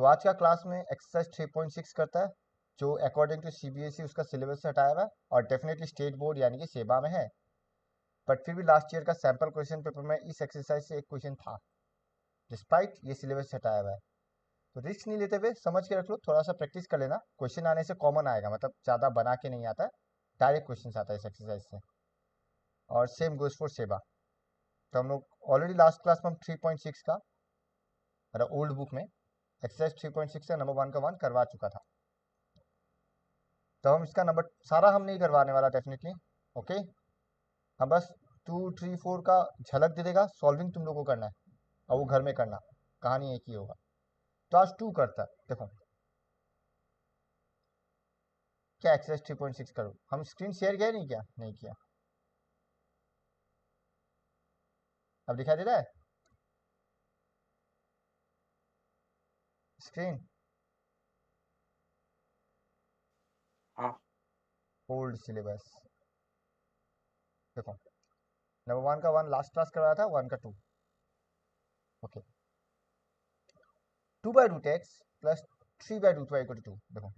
तो आज का क्लास में एक्सरसाइज 3.6 करता है, जो अकॉर्डिंग टू सीबीएसई उसका सिलेबस से हटाया हुआ है और डेफिनेटली स्टेट बोर्ड यानी कि सेबा में है, बट फिर भी लास्ट ईयर का सैंपल क्वेश्चन पेपर में इस एक्सरसाइज से एक क्वेश्चन था, डिस्पाइट ये सिलेबस से हटाया हुआ है। तो रिस्क नहीं लेते हुए समझ के रख लो, थोड़ा सा प्रैक्टिस कर लेना, क्वेश्चन आने से कॉमन आएगा, मतलब ज़्यादा बना के नहीं आता है, डायरेक्ट क्वेश्चन आता है इस एक्सरसाइज से। और सेम गोज फॉर सेबा। तो हम लोग ऑलरेडी लास्ट क्लास में हम 3.6 का मतलब ओल्ड बुक में एक्सरसाइज 3.6 का नंबर 1 का 1 करवा चुका था। तो हम इसका नंबर सारा हम नहीं करवाने वाला डेफिनेटली, ओके। हम बस 2, 3, 4 का झलक दे देगा, सॉल्विंग तुम लोगों को करना है और वो घर में करना, कहानी एक ही होगा। तो आज 2 करता है, देखो क्या एक्सरसाइज 3.6 करो। हम स्क्रीन शेयर किया नहीं किया, नहीं किया। अब दिखाई दे रहा है स्क्रीन? हाँ ओल्ड सिलेबस देखो, नंबर 1 का 1 लास्ट क्लास करवाया था, 1 का 2, okay. 2/√x plus 3/√y equal to 2। देखो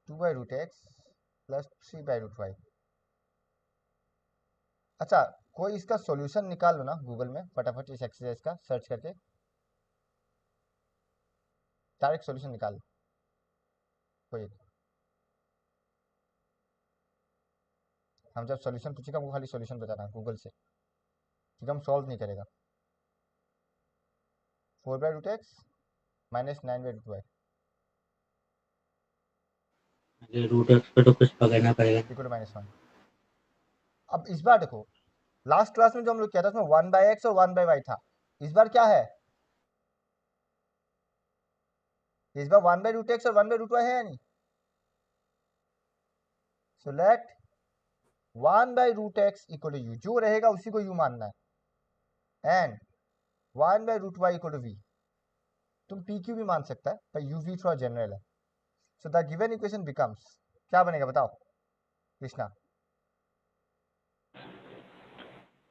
2/√x प्लस 3/√y। अच्छा, कोई इसका सॉल्यूशन निकाल लो ना गूगल में फटाफट, इस एक्सरसाइज का सर्च करके डायरेक्ट सॉल्यूशन निकाल लो कोई एक। हम जब सॉल्यूशन पूछेगा वो खाली सॉल्यूशन बताना गूगल से, ठीक, हम सॉल्व नहीं करेगा। 4/√x minus 9/√y root x पे तो कुछ पकड़ना पड़ेगा। Equal to -1। अब इस बार देखो, लास्ट क्लास में जो हम लोग किया था उसमें 1/x और 1/y था। इस बार क्या है? इस बार 1/√x और 1/√y है या नहीं? So let 1/√x equal to u, जो रहेगा उसी को यू मानना है, and 1/√y equal to v। तुम पी क्यू भी मान सकता है पर यू वी थोड़ा जनरल है। So the given equation becomes, क्या बनेगा बताओ कृष्णा?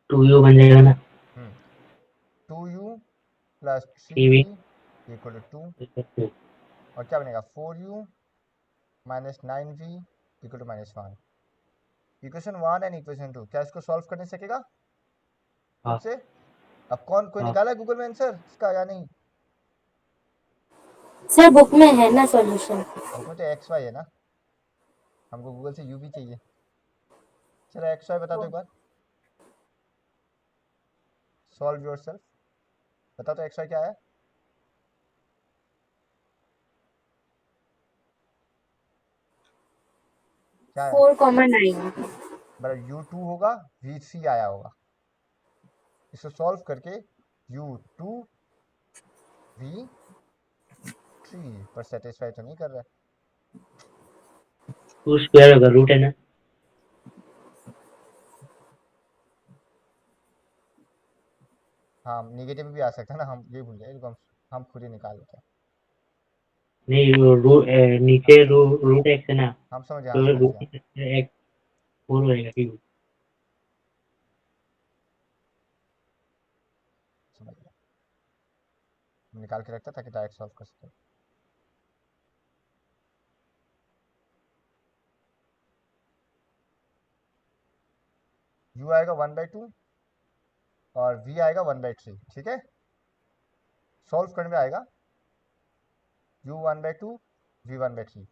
2u बन जाएगा ना। 2u plus 3v 3v equal to 2, 2। और क्या बनेगा 4u minus 9v equal to -1। Equation 1 and equation 2, क्या इसको सॉल्व करने सकेगा खुद हाँ से? अब कौन, कोई हाँ निकाला है गूगल में आंसर इसका या नहीं? सर बुक में है ना सॉल्यूशन। बुक में तो एक्स वाई है ना, हमको गूगल से यू भी चाहिए। चलो एक्स वाई बता दो एक बार, सॉल्व योर सेल्फ, बता तो एक्स वाई क्या है? क्या है? 4,9। मतलब u2 होगा, v3 आया होगा, इसको सॉल्व करके u2 v3 पर सेटिस्फाई तो नहीं कर रहा है। टू स्क्वायर होगा, रूट है ना। हाँ निगेटिव भी आ सकता है ना, हम ये भूल गए, इसको हम खुद ही निकाल लेते हैं। नहीं नीचे रूट एक्स है ना, हम समझ गए, हाँ तो समझ गया, रूट एक्स 4 होएगा ठीक। समझ गया, हम निकाल के रखते हैं ताकि डायरेक्ट सॉल्व कर सके। u आएगा 1/2 और v आएगा 1/3, ठीक है। सॉल्व करने में आएगा u 1/2 v 1/3।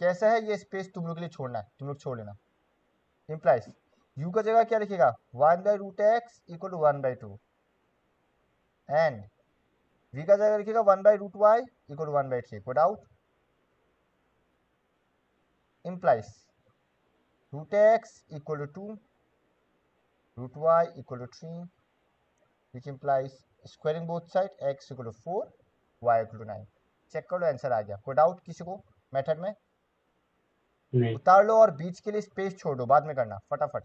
कैसा है ये स्पेस तुम लोग के लिए छोड़ना है, तुम लोग छोड़ लेना। इम्प्लाइज u का जगह क्या लिखेगा 1/√x equal to 1/2, and v का जगह लिखेगा 1/√y equal to 1/3। Put out implies √x equal to 2, √y equal to 3, which implies squaring both side x equal to 4, y equal to 9। Check कर लो answer आ गया। कोई डाउट किसी को method में? नहीं उतार लो और बीच के लिए स्पेस छोड़ दो, बाद में करना फटाफट,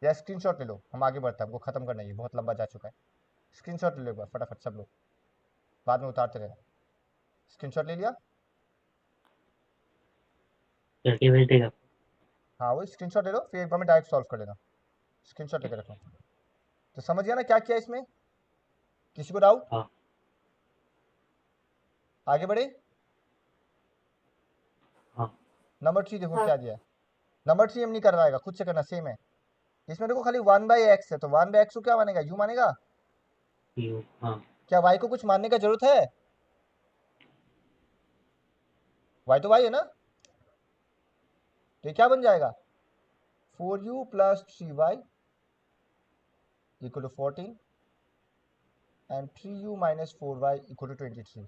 या स्क्रीनशॉट ले लो, हम आगे बढ़ते हैं, हमको खत्म करना है, ये बहुत लंबा जा चुका है। स्क्रीनशॉट ले लो एक बार फटाफट सब लोग, बाद में उतारते रहना। स्क्रीनशॉट ले लिया? करके भेज देगा। हाँ वही स्क्रीनशॉट ले लो, फिर एक बार में डायरेक्ट सॉल्व कर लेना। स्क्रीनशॉट लेकर रखो। तो समझ गया ना क्या किया इसमें? किसी को डाउट? हाँ आगे बढ़े। हाँ नंबर 3 देखो हाँ। क्या दिया है। नंबर 3 हम नहीं करवाएगा, खुद से करना, सेम है। इसमें देखो खाली 1/x है, तो 1/x को क्या मानेगा, u मानेगा। यू हाँ क्या y को कुछ मानने का जरूरत है, y तो y है ना। तो ये क्या बन जाएगा, 4u + 3y = 14 and 3u - 4y = 23।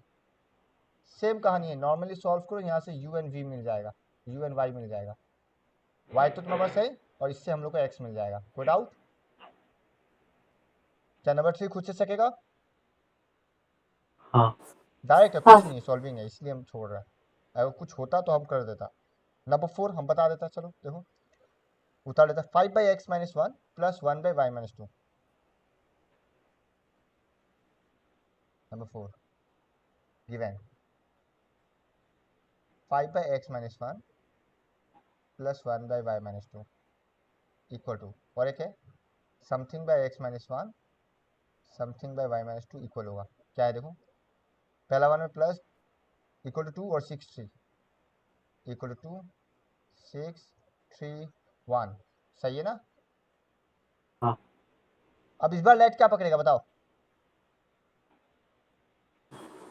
Same कहानी है, नॉर्मली सॉल्व करो, यहाँ से u एंड v मिल जाएगा, u एंड y मिल जाएगा। y तो तुम्हारे पास है और इससे हम लोग को x मिल जाएगा। कोई डाउट। क्या नंबर 3 खुद से सकेगा, हाँ डायरेक्ट है, हाँ। कुछ नहीं, सॉल्विंग है, इसलिए हम छोड़ रहे हैं। अगर कुछ होता तो हम कर देता। नंबर 4 हम बता देता, चलो देखो उतार लेता। 5/x - 1 + 1/y - 2। Number 4 given 5/x - 1 + 1/y - 2 equal to, और एक है something bye x - 1 something bye y - 2 equal होगा। क्या है देखो, पहला वन में प्लस इक्वल टू 2 और 6 3 इक्वल टू 2 6 3 1, सही है ना। हाँ अब इस बार लेट क्या पकड़ेगा बताओ।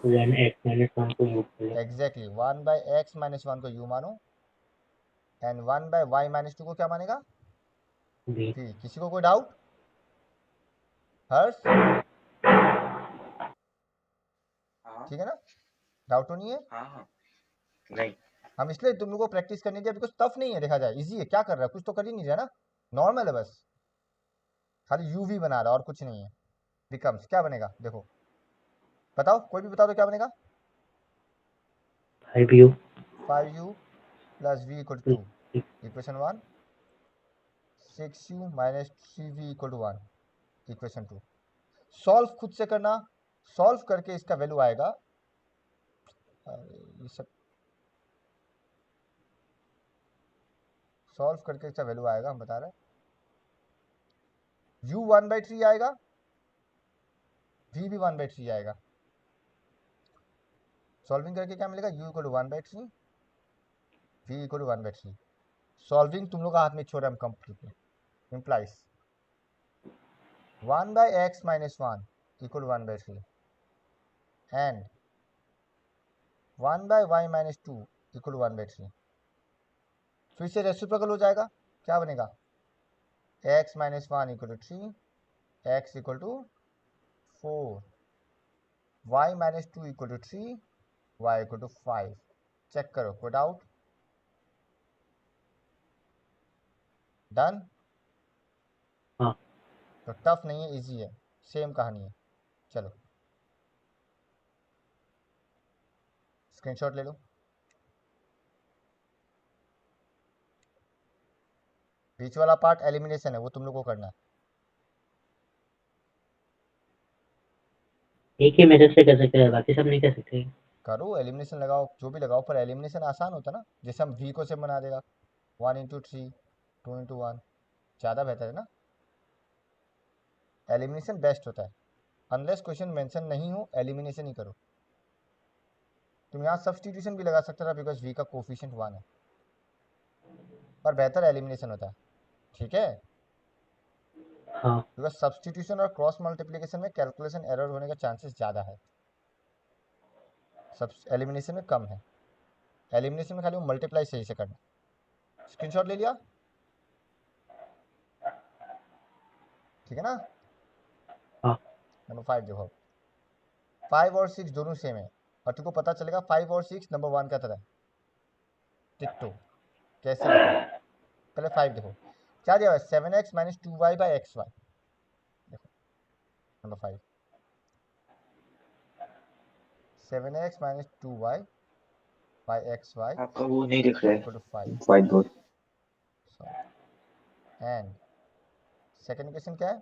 1x - 1 को यूज कर लो। एग्जैक्टली 1/x - 1 को u मानो एंड 1/y - 2 को क्या मानेगा, v v। किसी को कोई डाउट, हर्ष हाँ ठीक है ना, डाउट तो नहीं है। हाँ हाँ नहीं हम इसलिए तुम लोग को प्रैक्टिस करने दिया बिकॉज टफ नहीं है, देखा जाए इजी है। क्या कर रहा है, कुछ तो कर ही नहीं रहा ना, नॉर्मल है बस, खाली यू वी बना रहा और कुछ नहीं है। बिकम्स क्या बनेगा देखो, बताओ कोई भी बता दो क्या बनेगा। 5u 5u + v = 2 equation 1। 6u - 3v = 1 equation 2। Solve खुद से करना, सॉल्व करके इसका वैल्यू आएगा, ये सब सॉल्व करके इसका वैल्यू आएगा, हम बता रहे हैं u 1/3 आएगा, v भी 1/3 आएगा। सॉल्विंग करके क्या मिलेगा, u = 1/3 v = 1/3। सॉल्विंग तुम लोग का हाथ में छोड़ रहे हम completely, implies 1/x - 1 = 1/3 and 1/y - 2 = 1/3। फिर से रेसिप्रोकल हो जाएगा, क्या बनेगा, x - 1 = 3 x = 4 y - 2 = 3 y = 5। Check करो, कोई डाउट। डन। हाँ तो टफ नहीं है, इजी है, सेम कहानी है। चलो स्क्रीनशॉट ले लो। बीच वाला पार्ट एलिमिनेशन है, वो तुम लोग को करना है। एक ही मेथड से कर सकते हैं, बाकी सब नहीं कर सकते। करो एलिमिनेशन लगाओ, जो भी लगाओ, पर एलिमिनेशन आसान होता है ना, जैसे हम v को से बना देगा 1 × 3 2 × 1, ज़्यादा बेहतर है ना। एलिमिनेशन बेस्ट होता है, अनलेस क्वेश्चन मेंशन नहीं हो एलिमिनेशन ही करो। तुम यहाँ सब्सटीट्यूशन भी लगा सकते था बिकॉज v का कोफिशिएंट 1 है, पर बेहतर एलिमिनेशन होता है, ठीक है। हाँ बिकॉज सब्सटीट्यूशन और क्रॉस मल्टीप्लिकेशन में कैलकुलेशन एरर होने का चांसेस ज़्यादा है, सब एलिमिनेशन में कम है। एलिमिनेशन में खाली वो मल्टीप्लाई सही से करना। स्क्रीनशॉट ले लिया, ठीक है ना। हाँ नंबर 5 देखो, 5 और 6 दोनों सेम है और तुमको पता चलेगा 5 और 6 नंबर 1 का तरह टिट्टो। कैसे देखो, पहले 5 देखो क्या दिया हुआ है, 7x - 2y/xy। देखो नंबर 5 7x - 2y/xy आपका वो नहीं दिख रहा = है 5। White board. And second question क्या है,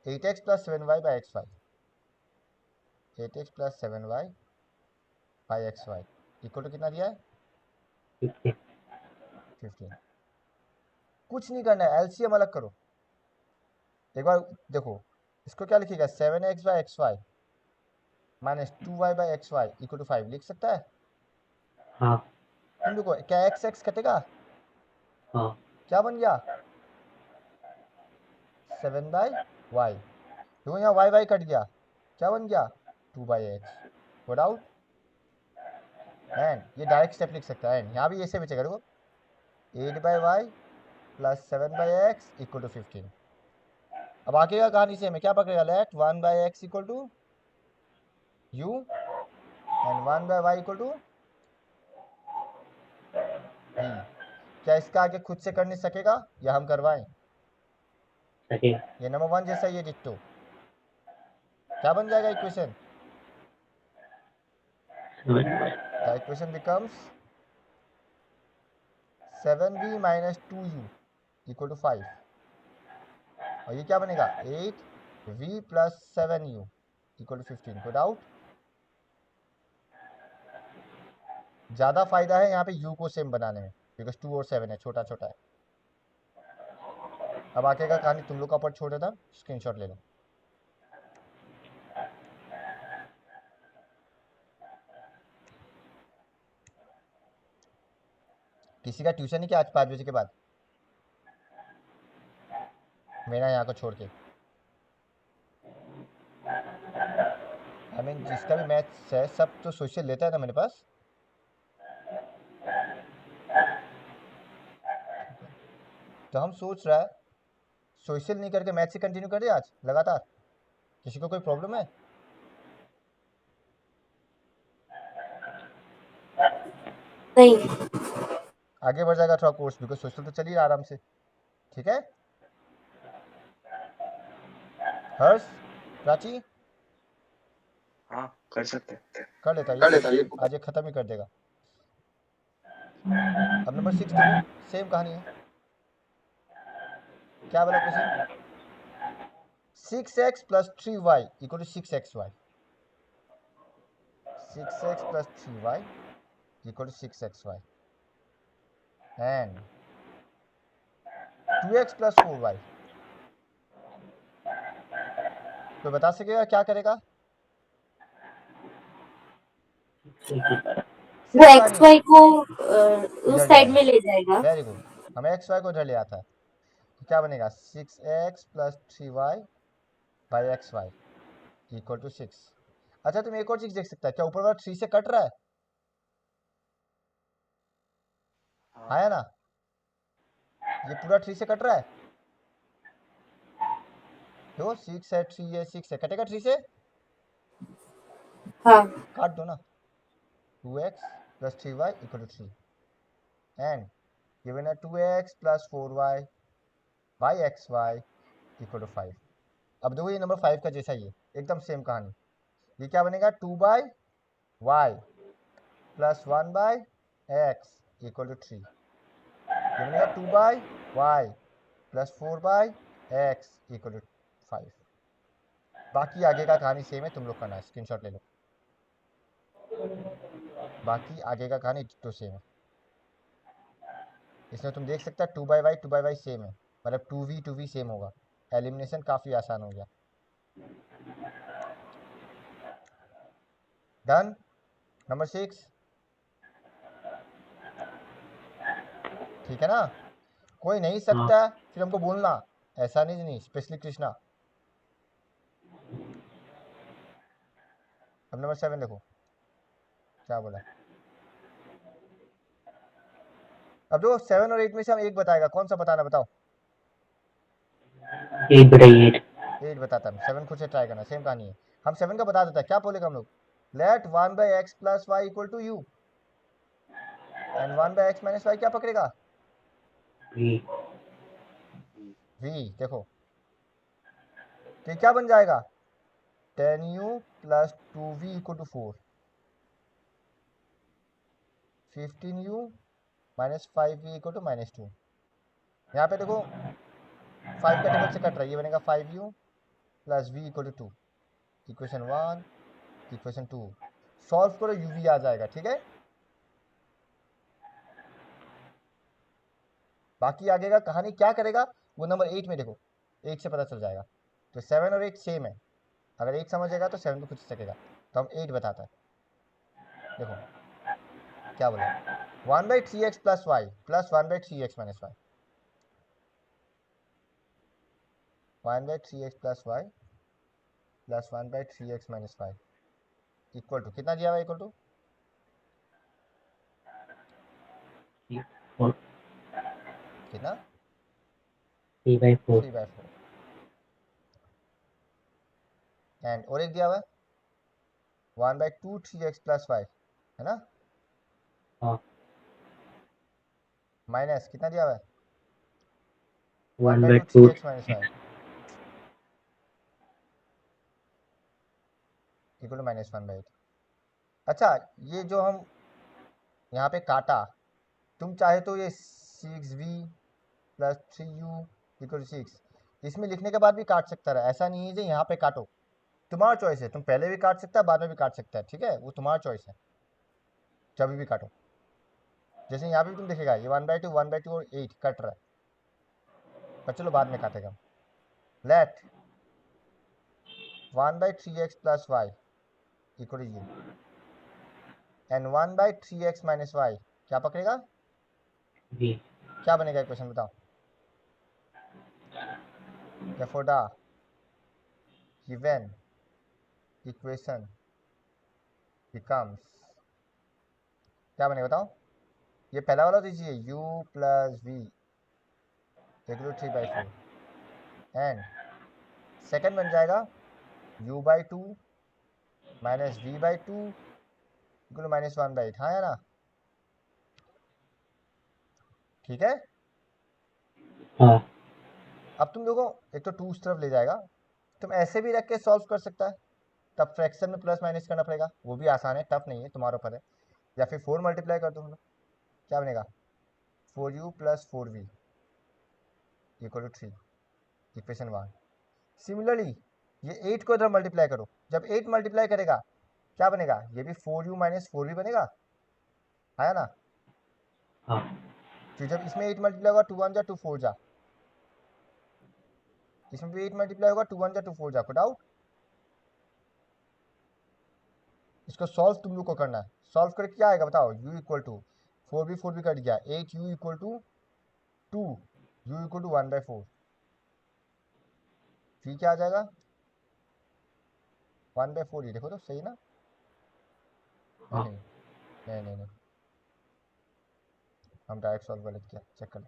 8x + 7y/xy 8x + 7y/xy equal to कितना दिया है, 15 15। कुछ नहीं करना है, एलसीएम अलग करो। एक बार देखो इसको क्या लिखेगा, 7x/xy माइनस 2y/xy = 5 लिख सकता है। हाँ तुम देखो क्या x कटेगा, हाँ क्या बन गया 7/y। देखो यहाँ y कट गया, क्या बन गया 2/x। Go doubt. एंड ये डायरेक्ट स्टेप लिख सकता है, एंड यहाँ भी ऐसे बचेगा। देखो 8/y + 7/x = 15। अब आगे का कहानी से हमें क्या पकड़ेगा, late 1/x = u and 1/y = v। क्या इसका आगे खुद से कर नहीं सकेगा या हम करवाएं? सही ये नंबर 1 जैसा ये डिट्टो क्या बन जाएगा इक्वेशन, समझ the equation becomes 7v - 2u = 5। और ये क्या बनेगा 8v + 7u = 15। कोई डाउट? ज़्यादा फायदा है यहाँ पे u को सेम बनाने में, बिकॉज 2 और 7 है, छोटा छोटा है। अब आगे का कहानी तुम लोग का ऊपर छोड़ देता, स्क्रीनशॉट ले लो। किसी का ट्यूशन नहीं क्या आज 5 बजे के बाद, मेरा यहाँ को छोड़ के? जिसका भी मैथ्स है सब तो सोशल लेता है ना मेरे पास। तो हम सोच रहा है सोशल नहीं करके मैथ्स ही कंटिन्यू कर दे आज लगातार। किसी को कोई प्रॉब्लम है? नहीं। आगे बढ़ जाएगा थोड़ा कोर्स, बिकॉज सोशल तो चल ही रहा आराम से। ठीक है हर्ष, प्राची हाँ कर सकते हैं। कर लेता ये आज ये खत्म ही कर देगा। अब नंबर 6 देखो, सेम कहानी है। क्या बोला question, 6x + 3y = 6xy। 6x + 3y = 6xy and 2x + 4y। कोई बता सकेगा क्या करेगा? वो सेम एक्स कहानी है, वाई को इधर उस ले साइड आएगा। में ले जाएगा। वेरी गुड, हमें xy को इधर ले आता है तो क्या बनेगा 6x + 3y/xy = 6। अच्छा तुम एक और चीज देख सकता है, क्या ऊपर वाला 3 से कट रहा है? हाँ आया ना, ये पूरा 3 से कट रहा है। देखो 6 है, 3 है, 6 है, कटेगा 3 से, हाँ। काट दो ना। 2x + 3y = 3 एंड given है 2x + 4y/xy = 5। अब देखो ये नंबर 5 का जैसा ही है, एकदम सेम कहानी। ये क्या बनेगा 2/y + 1/x = 3। ये बनेगा 2/y + 4/x = 5। बाकी आगे का कहानी सेम है, तुम लोग करना है, स्क्रीनशॉट ले लो। बाकी आगे का कहानी तो सेम है। इसमें तुम देख सकते हो 2/y सेम है, मतलब 2v सेम होगा। एलिमिनेशन काफ़ी आसान हो गया। डन। नंबर 6 ठीक है ना? कोई नहीं हाँ सकता फिर हमको बोलना, ऐसा नहीं स्पेशली कृष्णा। अब नंबर 7 देखो क्या बोला। अब जो 7 और 8 में से हम एक बताएगा, कौन सा बताना बताओ? 8/8 8 बताता हम, 7 खुद से ट्राई करना, सेम कहानी है। हम 7 का बता देता है, क्या बोलेगा हम लोग, let 1/x + y = u and 1/x - y क्या पकड़ेगा v v। देखो तो ये क्या बन जाएगा 10u + 2v = 4, 15u - 5v = -2। यहाँ पे देखो 5 का टेबल से कट रहा है, ये बनेगा 5u + v = 2। Equation 1 equation 2 solve करो, uv आ जाएगा। ठीक है, बाकी आगे का कहानी क्या करेगा वो नंबर 8 में देखो, 8 से पता चल जाएगा। तो 7 और 8 सेम है। अगर 8 समझेगा तो 7 भी पूछ सकेगा, तो हम 8 बताता है। देखो क्या बोला, 1/3x plus y plus 1/3x minus y, 1/3x plus y plus 1/3x minus y equal to कितना दिया हुआ, इक्वल टू 4 कितना 3/4 3/4 एंड और एक दिया हुआ है 1/2 3x प्लस वाई, है ना, हाँ माइनस कितना दिया हुआ है 1/2 1/2 3x minus y equal to -1/8। अच्छा, ये जो हम यहाँ पे काटा, तुम चाहे तो ये 6v प्लस 3u इक्वल 6 इसमें लिखने के बाद भी काट सकता रहा, ऐसा नहीं है जो यहाँ पे काटो, तुम्हारा चॉइस है, तुम पहले भी काट सकता है बाद में भी काट सकता है, ठीक है, वो तुम्हारा चॉइस है, जब भी काटो। जैसे यहाँ पे भी तुम देखेगा ये 1/2 1/2 और 8 कट रहा है, पर चलो बाद में काटेगा। Let 1/3x plus y equal u and 1/3x minus y क्या पकड़ेगा, v क्या बनेगा इक्वेशन बताओ, therefore the given equation becomes क्या बनेगा बताओ, ये पहला वाला दीजिए u plus v equal 3/4 and second बन जाएगा u/2 माइनस v/2 इक्वल -1/8, हाँ या ना, ठीक है। हाँ अब तुम देखो एक तो 2 उस तरफ ले जाएगा, तुम ऐसे भी रख के सॉल्व कर सकता है, तब फ्रैक्शन में प्लस माइनस करना पड़ेगा, वो भी आसान है, टफ नहीं है, तुम्हारे ऊपर है, या फिर 4 मल्टीप्लाई कर दो, क्या बनेगा 4u plus 4v equal to 3 equation 1। Similarly ये 8 को इधर मल्टीप्लाई करो, जब 8 मल्टीप्लाई करेगा क्या बनेगा, ये भी 4u माइनस 4v बनेगा, आया ना, हाँ तो जब इसमें 8 मल्टीप्लाई होगा 2 1 जा 2 4 जा, इसमें भी 8 मल्टीप्लाई होगा 2 1 जा 2 4 जा, को डाउट। इसको सॉल्व तुम लोग को करना है, सॉल्व करके क्या आएगा बताओ, u equal to 4v cut गया 8u equal to 2 u equal to 1/4, फिर क्या आ जाएगा 1/4, ये देखो तो सही ना, हाँ नहीं नहीं नहीं नहीं, हम डायरेक्ट सॉल्व गलत किया, चेक कर लें।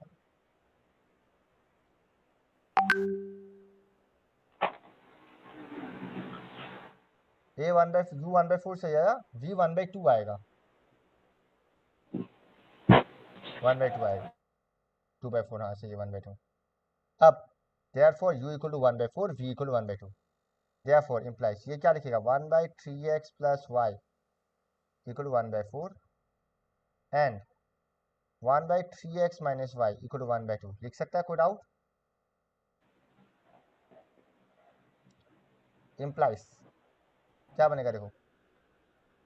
a 1/4 सही आया, v 1/2 आएगा, 1/2 आएगा, 2/4 हाँ सही है 1/2। अब therefore u equal to 1/4 v equal to 1/2, therefore implies ये क्या लिखेगा 1/3x plus y equal to 1/4 and 1/3x minus y equal to 1/2, लिख सकता है कोई डाउट, implies क्या बनेगा देखो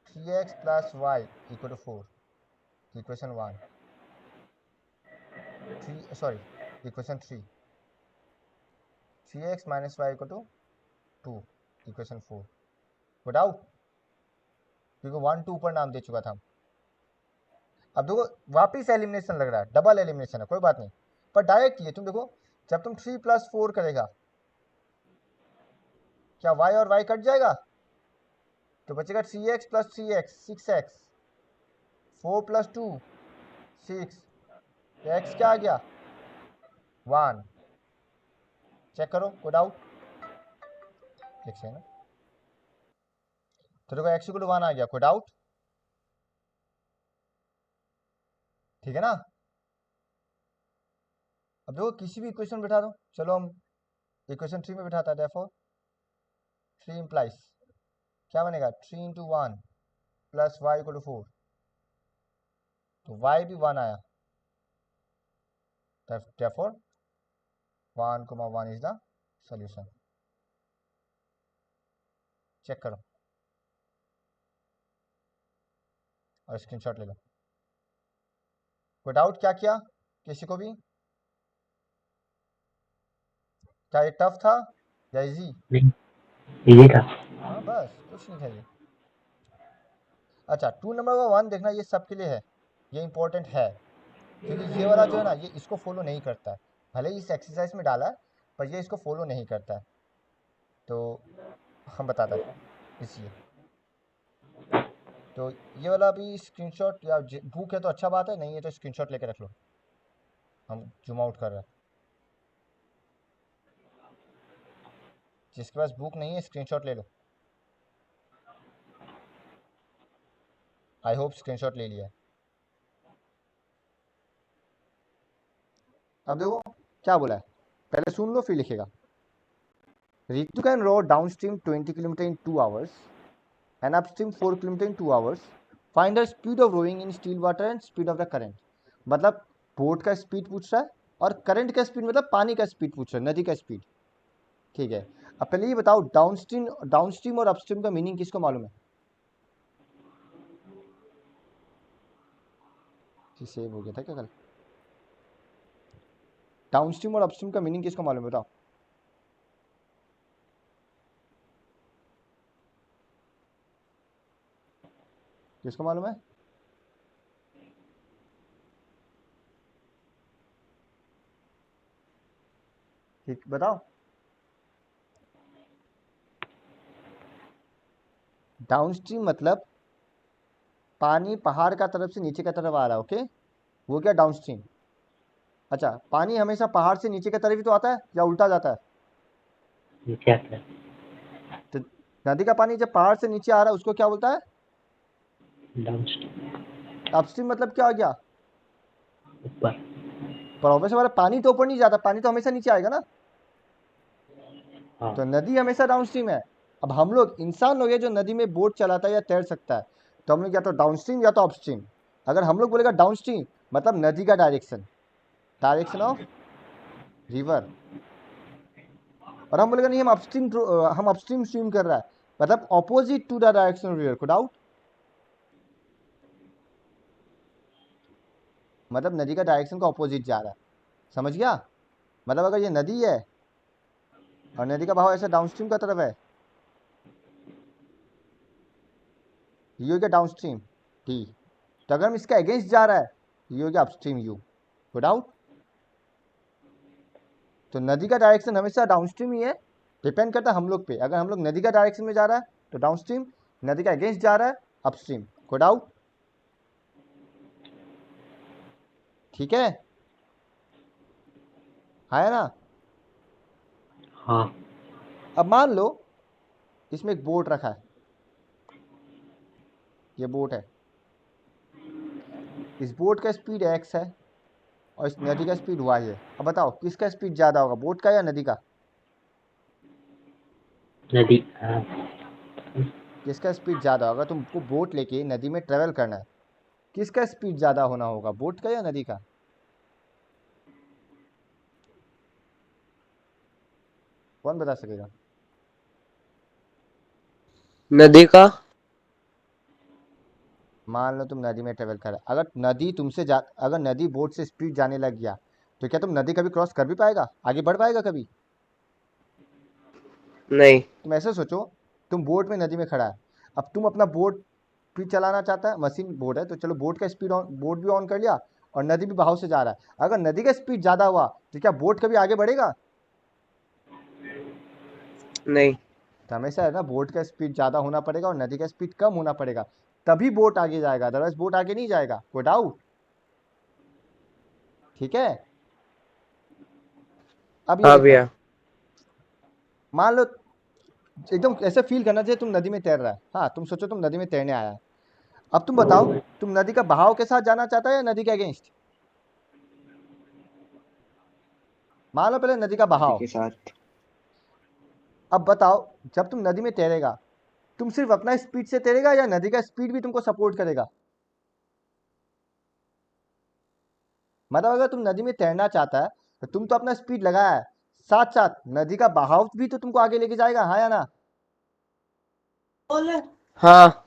3x plus y equal to 4 equation 1 equation 3 3x minus y equal to 2 equation 4, कोई डाउट, क्योंकि 1 2 ऊपर नाम दे चुका था। अब देखो वापिस एलिमिनेशन लग रहा है, डबल एलिमिनेशन है, कोई बात नहीं, पर डायरेक्ट ये तुम देखो जब तुम 3 + 4 करेगा क्या y और y कट जाएगा, तो बचेगा 3x प्लस 3x 6x 4 + 2 6, तो x क्या आ गया 1, चेक करो कोई डाउट, एक सेकंड, तो देखो x इक्वल टू 1 आ गया, कोई डाउट, ठीक है ना। अब देखो किसी भी इक्वेशन बिठा दो, चलो हम इक्वेशन 3 में बिठाता है, therefore 3 implies क्या बनेगा 3 × 1 प्लस y इक्वल टू 4, तो y भी 1 आया, therefore 1, 1 is the solution, check करो और स्क्रीनशॉट ले लो। कोई डाउट क्या किया किसी को भी, क्या ये टफ था या इजी, नहीं इजी था। बस कुछ नहीं था ये। अच्छा 2 नंबर का 1 देखना, ये सबके लिए है, ये इंपॉर्टेंट है, क्योंकि ये वाला जो है ना ये इसको फॉलो नहीं करता है, भले ही इस एक्सरसाइज में डाला है पर ये इसको फॉलो नहीं करता है, तो हम बताता है इसलिए। तो ये वाला अभी स्क्रीनशॉट या बुक है तो अच्छा बात है, नहीं है तो स्क्रीनशॉट लेके रख लो, हम जूम आउट कर रहे हैं। जिसके पास बुक नहीं है स्क्रीनशॉट ले लो। आई होप स्क्रीनशॉट ले लिया है। अब देखो क्या बोला है, पहले सुन लो फिर लिखेगा। Ritu can row downstream 20 km in 2 hours and upstream 4 km in 2 hours. Find the speed of rowing in still water and speed of the current. मतलब बोट का स्पीड पूछ रहा है और करंट का स्पीड मतलब पानी का स्पीड पूछ रहा है, नदी का स्पीड। ठीक है, अब पहले ये बताओ डाउनस्ट्रीम और अपस्ट्रीम का मीनिंग किसको मालूम है? सेव हो गया था क्या कल? डाउनस्ट्रीम और अपस्ट्रीम का मीनिंग किसको मालूम है बताओ? किसको मालूम है? ठीक बताओ। डाउनस्ट्रीम मतलब पानी पहाड़ का तरफ से नीचे की तरफ आ रहा है, ओके, वो क्या डाउनस्ट्रीम। अच्छा, पानी हमेशा पहाड़ से नीचे की तरफ ही तो आता है या उल्टा जाता है? नीचे आता है। तो नदी का पानी जब पहाड़ से नीचे आ रहा है उसको क्या बोलता है? डाउनस्ट्रीम। अपस्ट्रीम मतलब क्या हो गया? ऊपर। पर ऑब्वियस हमारा पानी तो ऊपर नहीं जाता, पानी तो हमेशा नीचे आएगा ना, हाँ। तो नदी हमेशा डाउनस्ट्रीम है। अब हम लोग इंसान लोग हैं जो नदी में बोट चलाता है या तैर सकता है, तो हम लोग या तो डाउनस्ट्रीम या तो अपस्ट्रीम। अगर हम लोग बोलेगा डाउनस्ट्रीम मतलब नदी का डायरेक्शन ऑफ रिवर, और हम बोलेगा नहीं हम अपस्ट्रीम स्विम कर रहा है मतलब opposite to the direction of river को डाउट, मतलब नदी का डायरेक्शन का ऑपोजिट जा रहा है, समझ गया? मतलब अगर ये नदी है और नदी का बहाव ऐसा डाउनस्ट्रीम का तरफ है, ये हो गया डाउनस्ट्रीम टी। तो अगर हम इसका अगेंस्ट जा रहा है, ये हो गया अपस्ट्रीम यू, गुड आउट। तो नदी का डायरेक्शन हमेशा डाउनस्ट्रीम ही है, डिपेंड करता है हम लोग पे। अगर हम लोग नदी का डायरेक्शन में जा रहा है तो डाउनस्ट्रीम, नदी का अगेंस्ट जा रहा है अपस्ट्रीम, गुड आउट। ठीक है, है ना? हाँ। अब मान लो इसमें एक बोट रखा है, ये बोट है, इस बोट का स्पीड x है और इस नदी का स्पीड y है। अब बताओ किसका स्पीड ज़्यादा होगा, बोट का या नदी का? नदी। हाँ। किसका स्पीड ज़्यादा होगा? तुमको बोट लेके नदी में ट्रेवल करना है, किसका स्पीड ज़्यादा होना होगा, बोट का या नदी का? कौन बता सकेगा? नदी का। मान लो तुम नदी में ट्रेवल कर, अगर नदी बोट से स्पीड जाने लग गया तो क्या तुम नदी कभी क्रॉस कर भी पाएगा, आगे बढ़ पाएगा कभी? नहीं। तुम ऐसे सोचो, तुम बोट में नदी में खड़ा है, अब तुम अपना बोट भी चलाना चाहता है, मशीन बोट है तो चलो बोट का स्पीड ऑन, बोट भी ऑन कर लिया और नदी भी बहाव से जा रहा है। अगर नदी का स्पीड ज़्यादा हुआ तो क्या बोट कभी आगे बढ़ेगा? नहीं। तो हमेशा है ना, बोट का स्पीड ज़्यादा होना पड़ेगा और नदी का स्पीड कम होना पड़ेगा, तभी बोट आगे जाएगा, अदरवाइज बोट आगे नहीं जाएगा, कोई डाउट? ठीक है, अब ये हाँ देखना, भैया। मान लो एकदम ऐसे फील करना चाहिए तुम नदी में तैर रहा है, हाँ तुम सोचो तुम नदी में तैरने आया है। अब तुम बताओ, तुम नदी का बहाव के साथ जाना चाहता है या नदी के अगेंस्ट? मान लो पहले नदी का नदी बहाव। के साथ। अब बताओ, जब तुम नदी में तैरेगा तुम सिर्फ अपना स्पीड से तैरेगा या नदी का स्पीड भी तुमको सपोर्ट करेगा? मतलब अगर तुम नदी में तैरना चाहता है तो तुम तो अपना स्पीड लगाया है, साथ साथ नदी का बहाव भी तो तुमको आगे लेके जाएगा, हाँ या ना? हाँ।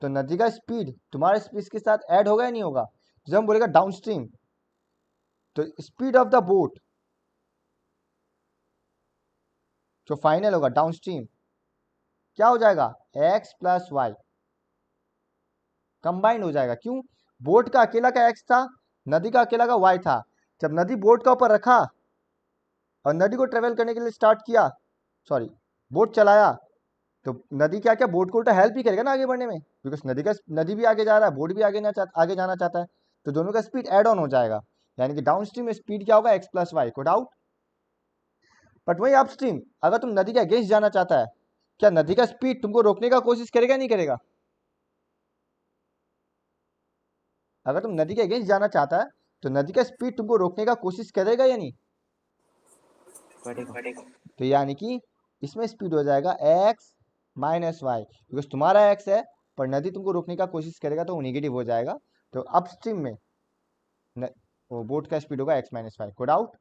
तो नदी का स्पीड तुम्हारे स्पीड के साथ ऐड होगा या नहीं होगा? जब हम बोलेगा डाउनस्ट्रीम तो स्पीड ऑफ द बोट जो फाइनल होगा डाउनस्ट्रीम क्या हो जाएगा, x प्लस वाई कंबाइंड हो जाएगा। क्यों, बोट का अकेला का x था, नदी का अकेला का y था। जब नदी बोट का ऊपर रखा और नदी को ट्रेवल करने के लिए स्टार्ट किया, सॉरी बोट चलाया, तो नदी क्या क्या बोट को उल्टा हेल्प ही करेगा ना आगे बढ़ने में, बिकॉज नदी भी आगे जा रहा है, बोट भी आगे जाना चाहता है, तो दोनों का स्पीड एड ऑन हो जाएगा। यानी कि डाउन स्ट्रीम में स्पीड क्या होगा, x प्लस वाई, को डाउट। बट वही अपस्ट्रीम, अगर तुम नदी के अगेंस्ट जाना चाहता है, क्या नदी का स्पीड तुमको रोकने का कोशिश करेगा नहीं करेगा? अगर तुम नदी के अगेंस्ट जाना चाहता है तो नदी का स्पीड तुमको रोकने का कोशिश करेगा या नहीं? तो यानी कि इसमें स्पीड हो जाएगा x माइनस वाई, बिकॉज तुम्हारा x है पर नदी तुमको रोकने का कोशिश करेगा तो वो निगेटिव हो जाएगा। तो अपस्ट्रीम में वो बोट का स्पीड होगा x माइनस वाई, को डाउट।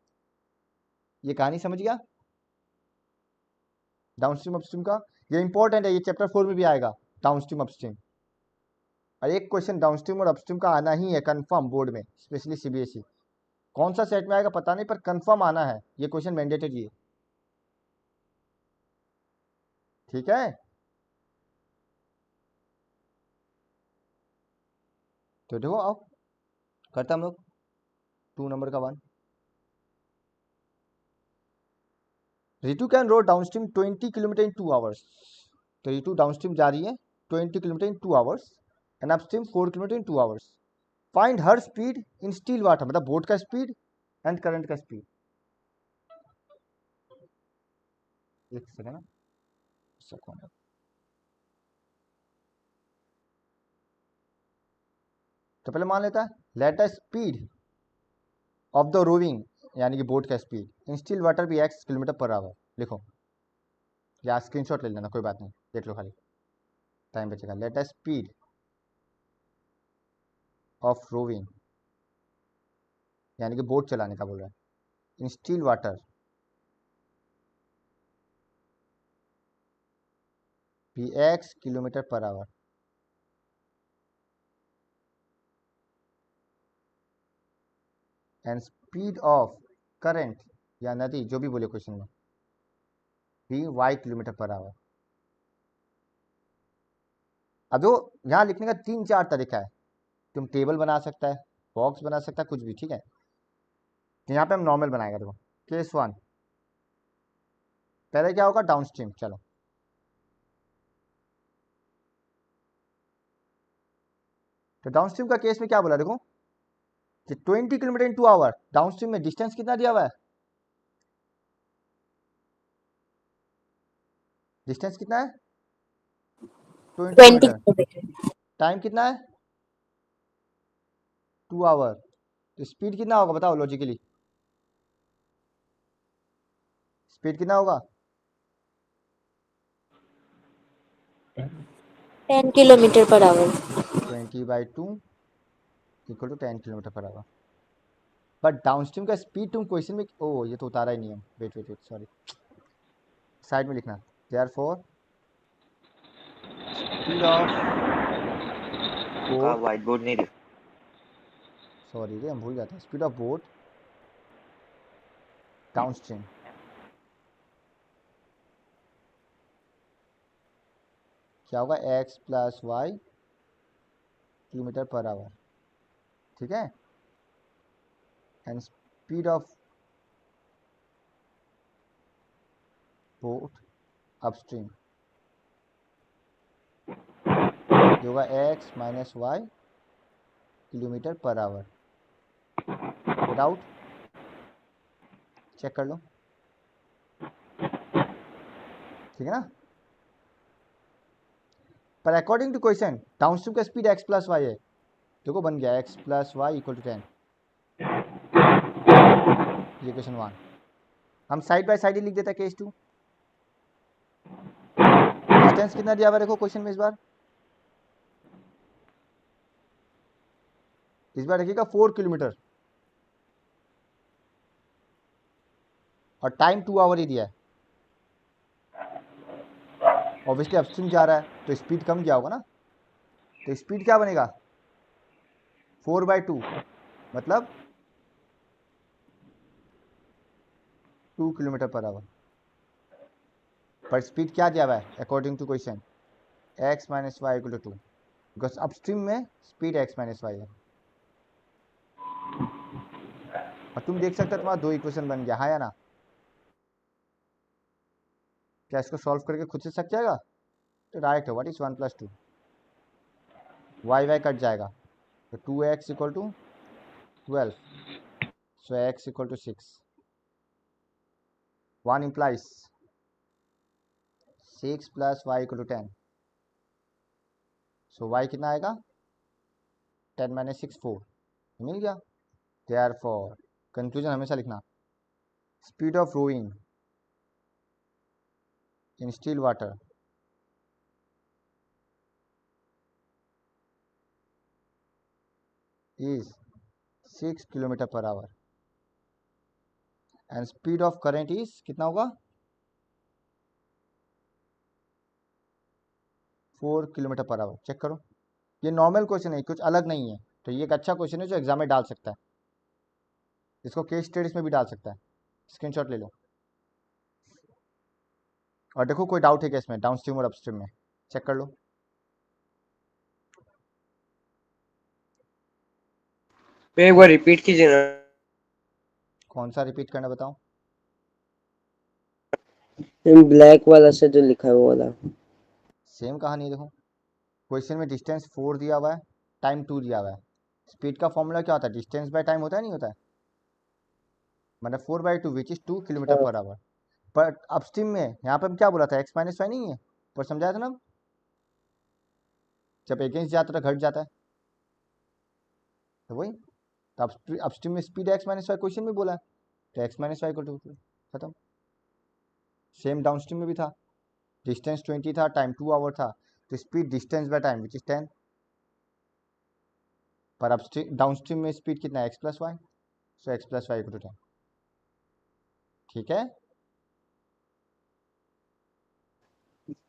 ये कहानी समझ गया डाउनस्ट्रीम अपस्ट्रीम का, ये इंपॉर्टेंट है, ये चैप्टर 4 में भी आएगा डाउनस्ट्रीम अपस्ट्रीम। और एक क्वेश्चन डाउनस्ट्रीम और अपस्ट्रीम का आना ही है कंफर्म बोर्ड में, स्पेशली सीबीएसई। कौन सा सेट में आएगा पता नहीं, पर कंफर्म आना है, ये क्वेश्चन मैंडेटरी है, ठीक है। तो देखो आओ करते हम लोग 2 नंबर का 1। Ritu can row downstream 20 kilometre in 2 hours. तो रितु डाउनस्ट्रीम जा रही है 20 kilometre in 2 hours and upstream 4 kilometre in 2 hours. Find her speed in still water, मतलब बोट का स्पीड एंड करंट का स्पीड। एक सेकंड तो पहले मान लेता है let the speed of the rowing, यानी कि बोट का स्पीड इन स्टील वाटर भी x किलोमीटर पर आवर। लिखो या स्क्रीनशॉट ले लेना, कोई बात नहीं, देख लो खाली, टाइम बचेगा। Let the speed of rowing, यानी कि बोट चलाने का बोल रहा है, इन स्टील वाटर भी x kilometre per hour. And speed of current या नदी, जो भी बोले क्वेश्चन में, भी y किलोमीटर पर आवर। अब जो यहाँ लिखने का 3-4 तरीका है, तुम टेबल बना सकता है, बॉक्स बना सकता है, कुछ भी, ठीक है। तो यहाँ पे हम नॉर्मल बनाएगा। देखो केस 1, पहले क्या होगा डाउनस्ट्रीम, चलो तो डाउनस्ट्रीम का केस में क्या बोला, देखो कि 20 किलोमीटर इन 2 आवर, डाउनस्ट्रीम में डिस्टेंस कितना दिया हुआ है, डिस्टेंस कितना है 20 20 किलोमीटर, किलोमीटर। टाइम कितना है 2 आवर, तो स्पीड कितना होगा बताओ लॉजिकली, स्पीड कितना होगा 10 kilometre per hour. 20/2 equal to 10 kilometre per hour. But downstream का स्पीड तुम क्वेश्चन में, ओ ये तो उतारा ही नहीं है, wait wait wait sorry, side में लिखना, therefore speed of boat, white board नहीं लिखा। सॉरी रे हम भूल जाते हैं, स्पीड ऑफ बोट डाउनस्ट्रीम क्या होगा x plus y kilometre per hour, ठीक है। And speed of boat upstream जो होगा x minus y kilometre per hour. Without check कर लो, ठीक है ना। पर अकॉर्डिंग टू क्वेश्चन डाउनस्ट्रीम का स्पीड x प्लस वाई है, देखो बन गया x plus y equal to 10। ये क्वेश्चन 1 हम साइड बाय साइड ही लिख देता है। केस 2 डिस्टेंस कितना दिया हुआ देखो क्वेश्चन में, इस बार रखिएगा 4 किलोमीटर और टाइम 2 आवर ही दिया है। ऑब्वियसली अपस्ट्रीम जा रहा है तो स्पीड कम किया होगा ना, तो स्पीड क्या बनेगा 4/2 मतलब 2 किलोमीटर पर आवर। पर स्पीड क्या दिया हुआ है according to question, x minus y equal to 2, because upstream में स्पीड x माइनस वाई है। और तुम देख सकते हो तुम्हारा 2 इक्वेशन बन गया, हाँ या ना? क्या इसको सॉल्व करके खुद से सक जाएगा? तो डायरेक्ट है, what is 1 + 2, y y cut जाएगा, तो 2x equal to 12, so x equal to 6, 1 implies 6 + y equal to 10, so y कितना आएगा 10 - 6 4, मिल गया। देयरफॉर कंक्लूजन हमेशा लिखना, speed of rowing in still water is 6 km/h and speed of current is कितना होगा 4 km/h। Check करो, ये नॉर्मल क्वेश्चन है, कुछ अलग नहीं है, तो ये एक अच्छा क्वेश्चन है जो एग्जाम में डाल सकता है, इसको केस स्टडीज में भी डाल सकता है। स्क्रीनशॉट ले लो और देखो कोई डाउट है क्या इसमें, डाउनस्ट्रीम और अपस्ट्रीम में, चेक कर लो। एक बार रिपीट कीजिए ना। कौन सा रिपीट करना बताओ? ब्लैक वाला से जो लिखा है वो वाला। सेम कहानी है, देखो क्वेश्चन में डिस्टेंस 4 दिया हुआ है, टाइम 2 दिया हुआ है, स्पीड का फॉर्मूला क्या होता है, डिस्टेंस बाय टाइम होता है नहीं होता है, मतलब 4/2 विच इज 2 km/h। पर अपस्ट्रीम में यहाँ पे क्या बोला था, x माइनस वाई नहीं है, पर समझाया था ना, जब अगेंस्ट जाता है घट जाता है, तो वही, तो अपस्ट्रीम में speed x minus y question में बोला है, तो x माइनस वाई को खत्म। सेम डाउनस्ट्रीम में भी था, डिस्टेंस 20 था, टाइम 2 आवर था, तो speed distance by time which is 10, पर अपस्ट्रीम डाउनस्ट्रीम में स्पीड कितना है x + y, सो x + y = 10। ठीक है,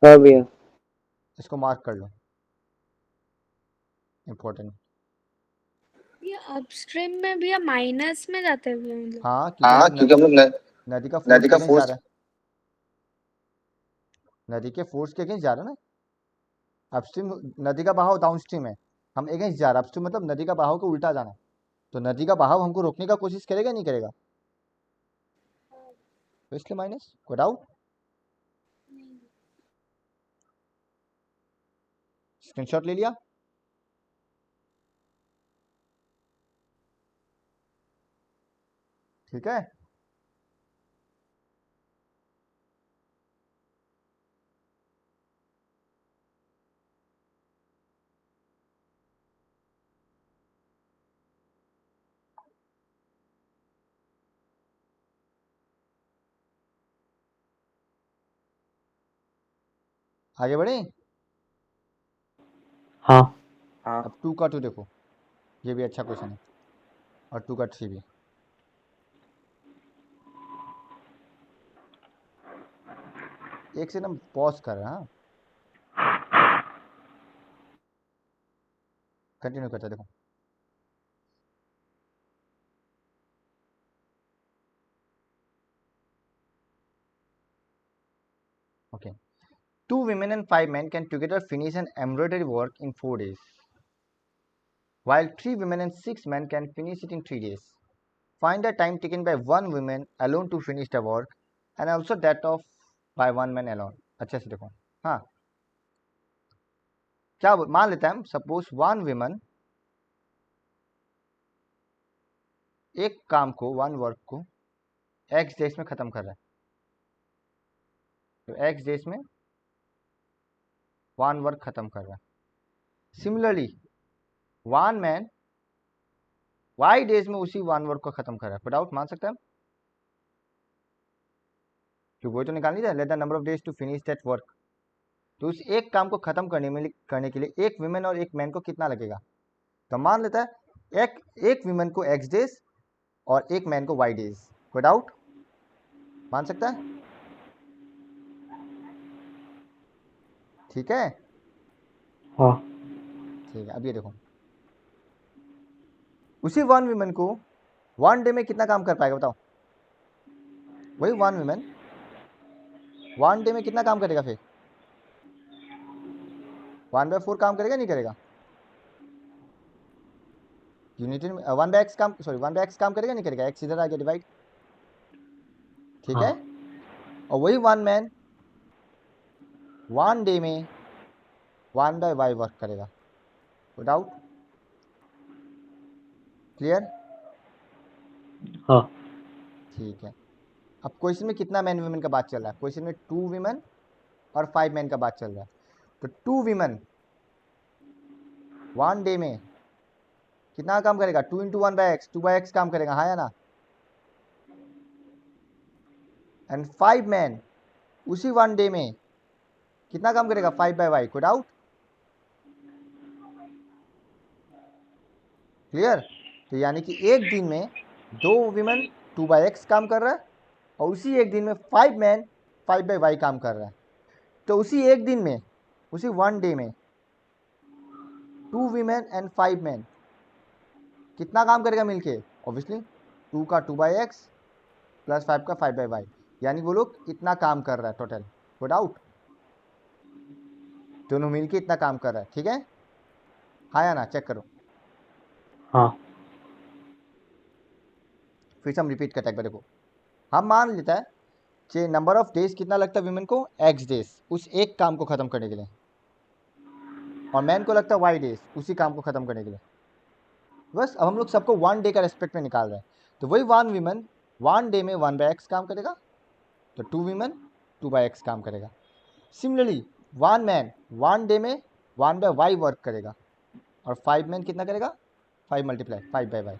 हाँ भैया। इसको मार्क कर लो, इम्पोर्टेंट। ये अपस्ट्रीम में भी माइनस में जाते हैं मतलब। हाँ क्योंकि हम लोग क्योंकि हम लोग नदी का नदी फोर्स के का अगेंस्ट जा फोर्स रहे हैं, नदी के फोर्स के अगेंस्ट जा रहे हैं ना, अपस्ट्रीम नदी का बहाव डाउनस्ट्रीम है, हम अगेंस्ट जा रहे हैं, अपस्ट्रीम मतलब नदी का बहाव को उल्टा जाना, तो नदी का बहाव हमको रोकने का कोशिश करेगा नहीं करेगा, तो इसलिए माइनस। कोई डाउट? स्क्रीनशॉट ले लिया? ठीक है, आगे बढ़े। हाँ हाँ अब 2 का 2 देखो, ये भी अच्छा क्वेश्चन है, और 2 का 3 भी। एक से हम पॉज कर रहे हैं, हाँ कंटिन्यू करते हैं, देखो okay. 2 women and 5 men can together finish an embroidery work in 4 days, while 3 women and 6 men can finish it in 3 days. Find the time taken by 1 woman alone to finish the work and also that of by 1 man alone. अच्छे से देखो, हाँ क्या मान लेते हैं हम, suppose 1 woman एक काम को 1 वर्क को x डेज में खत्म कर रहा है, तो x डेज में 1 वर्क खत्म कर रहा है। सिमिलरली 1 मैन y डेज में उसी 1 वर्क को खत्म कर रहा है, कोई डाउट मान सकते हैं हम, क्योंकि वो तो निकाल नहीं था, let the number of days to finish that work, तो उस एक काम को खत्म करने के लिए एक विमेन और एक मैन को कितना लगेगा, तो मान लेता है एक विमेन को x डेज और एक मैन को y डेज, कोई डाउट मान सकता है? ठीक है, हाँ ठीक है। अब ये देखो, उसी 1 विमेन को 1 डे में कितना काम कर पाएगा बताओ, वही 1 विमेन वन डे में कितना काम करेगा फिर? 1/4 काम करेगा नहीं करेगा? यूनिटी में 1/x काम, सॉरी 1/x काम करेगा नहीं करेगा? x इधर आ गया डिवाइड, ठीक है। हाँ और वही वन मैन वन डे में 1/y वर्क करेगा, विदाउट। क्लियर? हाँ ठीक है। अब क्वेश्चन में कितना मैन वीमेन का बात चल रहा है? क्वेश्चन में 2 वीमेन और 5 मैन का बात चल रहा है। तो 2 वीमेन वन डे में कितना काम करेगा? 2 × 1/x, 2/x काम करेगा, हाँ या ना? एंड 5 मैन उसी वन डे में कितना काम करेगा? 5/y, कोई डाउट? क्लियर? तो यानी कि एक दिन में 2 वीमेन 2/x काम कर रहा है और उसी एक दिन में 5 मैन 5/y काम कर रहा है। तो उसी एक दिन में, उसी वन डे में 2 वीमेन एंड 5 मैन कितना काम करेगा मिलके? ऑब्वियसली 2 का 2/x प्लस 5 का 5/y, यानी वो लोग इतना काम कर रहा है टोटल, नो डाउट। दोनों मिलके इतना काम कर रहा है, ठीक है, हाँ या ना? चेक करो। हाँ फिर से हम रिपीट करते हैं एक बार, देखो। हम मान लेता है कि नंबर ऑफ डेज कितना लगता है वीमेन को? x डेज, उस एक काम को खत्म करने के लिए, और मैन को लगता है y डेज उसी काम को खत्म करने के लिए। बस अब हम लोग सबको वन डे का रेस्पेक्ट में निकाल रहे हैं। तो वही वन वीमेन वन डे में 1/x काम करेगा, तो 2 वीमेन 2/x काम करेगा। Similarly one man one day में 1/y वर्क करेगा, और 5 मैन कितना करेगा? 5 × 5/y,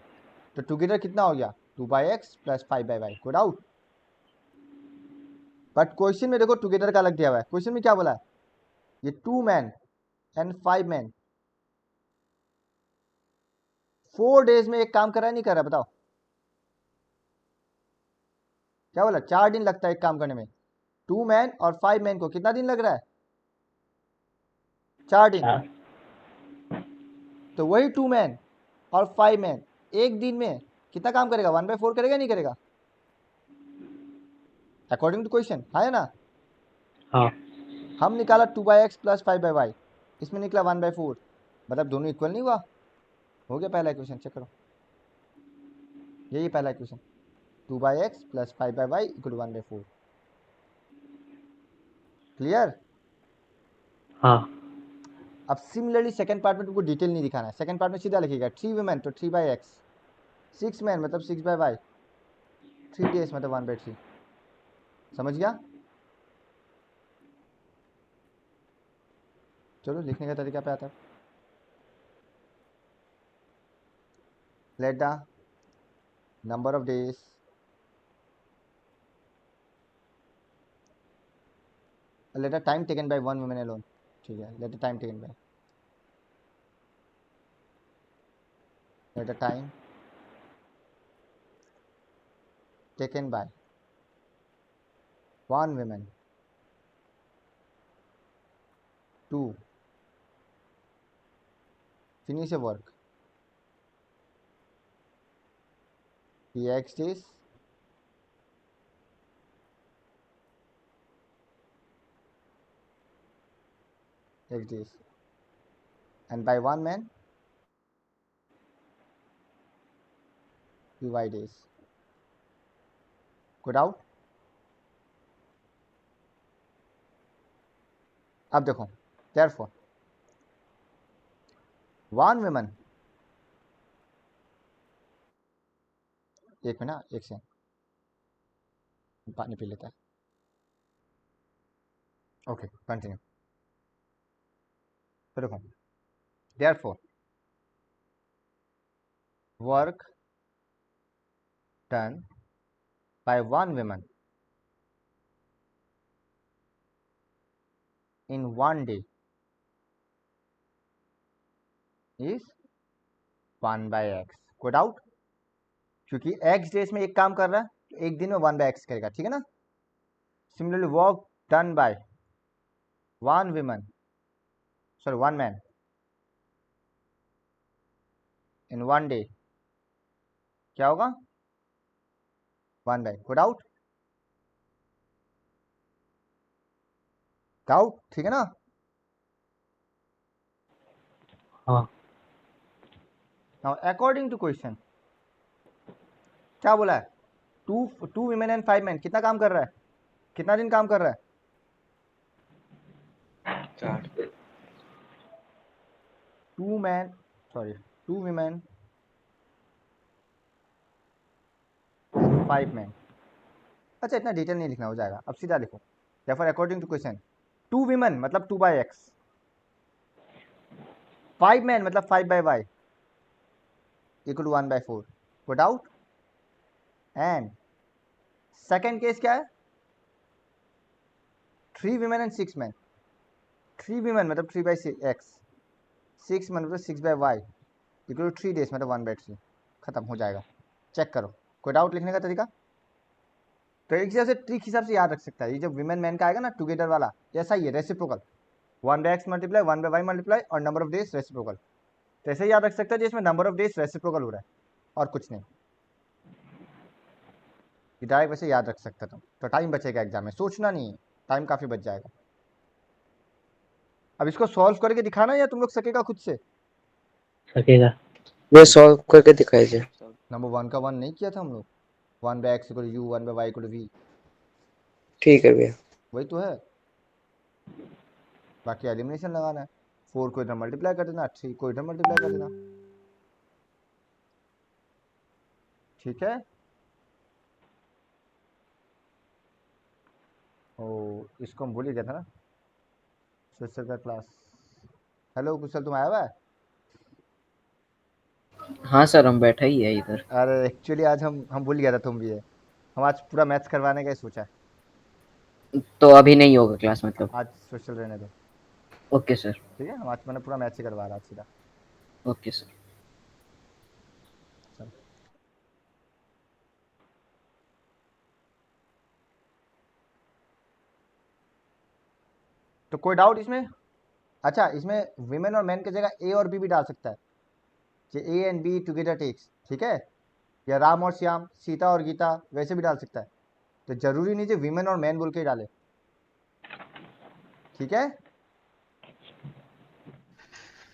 तो टुगेदर कितना हो गया? 2/x plus 5/y, good out. But question में देखो टुगेदर का अलग दिया हुआ है। क्वेश्चन में क्या बोला है? ये 2 मैन एंड 5 मैन 4 डेज में एक काम कर रहा है नहीं कर रहा? बताओ क्या बोला? 4 दिन लगता है एक काम करने में। 2 मैन और 5 मैन को कितना दिन लग रहा है? 4 दिन। चार तो वही 2 मैन और 5 मैन एक दिन में कितना काम करेगा? 1/4 करेगा नहीं करेगा? अकॉर्डिंग टू क्वेश्चन, है ना? हाँ हम निकाला 2/x प्लस 5/y, इसमें निकला 1/4, मतलब दोनों इक्वल नहीं हुआ? हो गया पहला इक्वेशन, चेक करो, यही पहला equation, 2/x plus 5/y equal 1/4। Clear? हाँ अब सिमिलरली सेकंड पार्ट में तुमको डिटेल नहीं दिखाना है। सेकंड पार्ट में सीधा लिखिएगा 3 वुमेन तो 3/x, 6 मैन मतलब 6/y, 3 डेज मतलब 1/3। समझ गया? चलो लिखने का तरीका पे आता है। Let the number of days let the time taken by one women alone, ठीक है, let the time taken by, let the time taken by one women to finish a work, the x days and by one man the y days. Good out? अब देखो, therefore one woman, एक minute, एक से पानी P लेता है। Okay continue. तो देखो, therefore work done by one woman in one day is 1/x। Good out, क्योंकि x डेज में एक काम कर रहा है तो एक दिन में 1/x करेगा, ठीक है ना? Similarly work done by one women, sorry one man in one day क्या होगा? 1/, गुड आउट। डाउट? ठीक है ना? हाँ नाउ अकॉर्डिंग टू क्वेश्चन क्या बोला है? टू वीमेन एंड 5 मैन कितना काम कर रहा है? कितना दिन काम कर रहा है? 4 2 man, sorry 2 women and 5 man. अच्छा इतना डिटेल नहीं लिखना, हो जाएगा। अब सीधा लिखो, therefore according to question 2 women मतलब 2/x, 5 मैन मतलब 5/y equal to 1/4। Good out. And second case क्या है? 3 वीमेन एंड 6 मैन। 3 वीमेन मतलब 3/x, 6 मैन मतलब 6/y इक्वल टू 3 डेज मतलब 1/3। खत्म हो जाएगा। चेक करो, कोई डाउट लिखने का तरीका? तो एक हिसाब से ट्रिक हिसाब से याद रख सकता है। ये जो विमेन मैन का आएगा ना टुगेदर वाला, ऐसा ही है, reciprocal 1/x multiply 1/y multiply और नंबर ऑफ डेज रेसिप्रोकल। तो ऐसे ही याद रख सकता है जिसमें नंबर ऑफ डेज रेसिप्रोकल हो रहा है और कुछ नहीं। ये डायरेक्ट वैसे याद रख सकता तुम, तो टाइम बचेगा एग्जाम में, सोचना नहीं है, टाइम काफ़ी बच जाएगा। अब इसको सॉल्व करके दिखाना या तुम लोग सकेगा खुद से? सकेगा। ये सॉल्व करके दिखाई दे। नंबर 1 का 1 नहीं किया था हम लोग? 1/x equal u 1/y equal v, ठीक है भैया। वही तो है। बाकी एलिमिनेशन लगाना है। 4 को इधर मल्टीप्लाई कर देना, 3 को इधर मल्टीप्लाई कर देना। ठीक है। ओ इसको हम भूल ही गया था ना, सोशल का क्लास। हेलो कुशल, तुम आया हुआ है? हाँ सर, हम बैठा ही है इधर। अरे एक्चुअली आज हम भूल गया था तुम भी है। हम आज पूरा मैथ्स करवाने का ही सोचा है। तो अभी नहीं होगा क्लास मतलब? आज सोशल रहने दो। Okay sir. ठीक है, हम आज मैंने पूरा मैथ्स ही करवा रहा आज सीधा। Okay sir. चलो। तो कोई डाउट इसमें? अच्छा इसमें विमेन और मैन की जगह ए और बी भी डाल सकता है कि A and B together takes, ठीक है? या राम और श्याम, सीता और गीता, वैसे भी डाल सकता है। तो जरूरी नहीं जो विमेन और मैन बोल के ही डाले। ठीक है।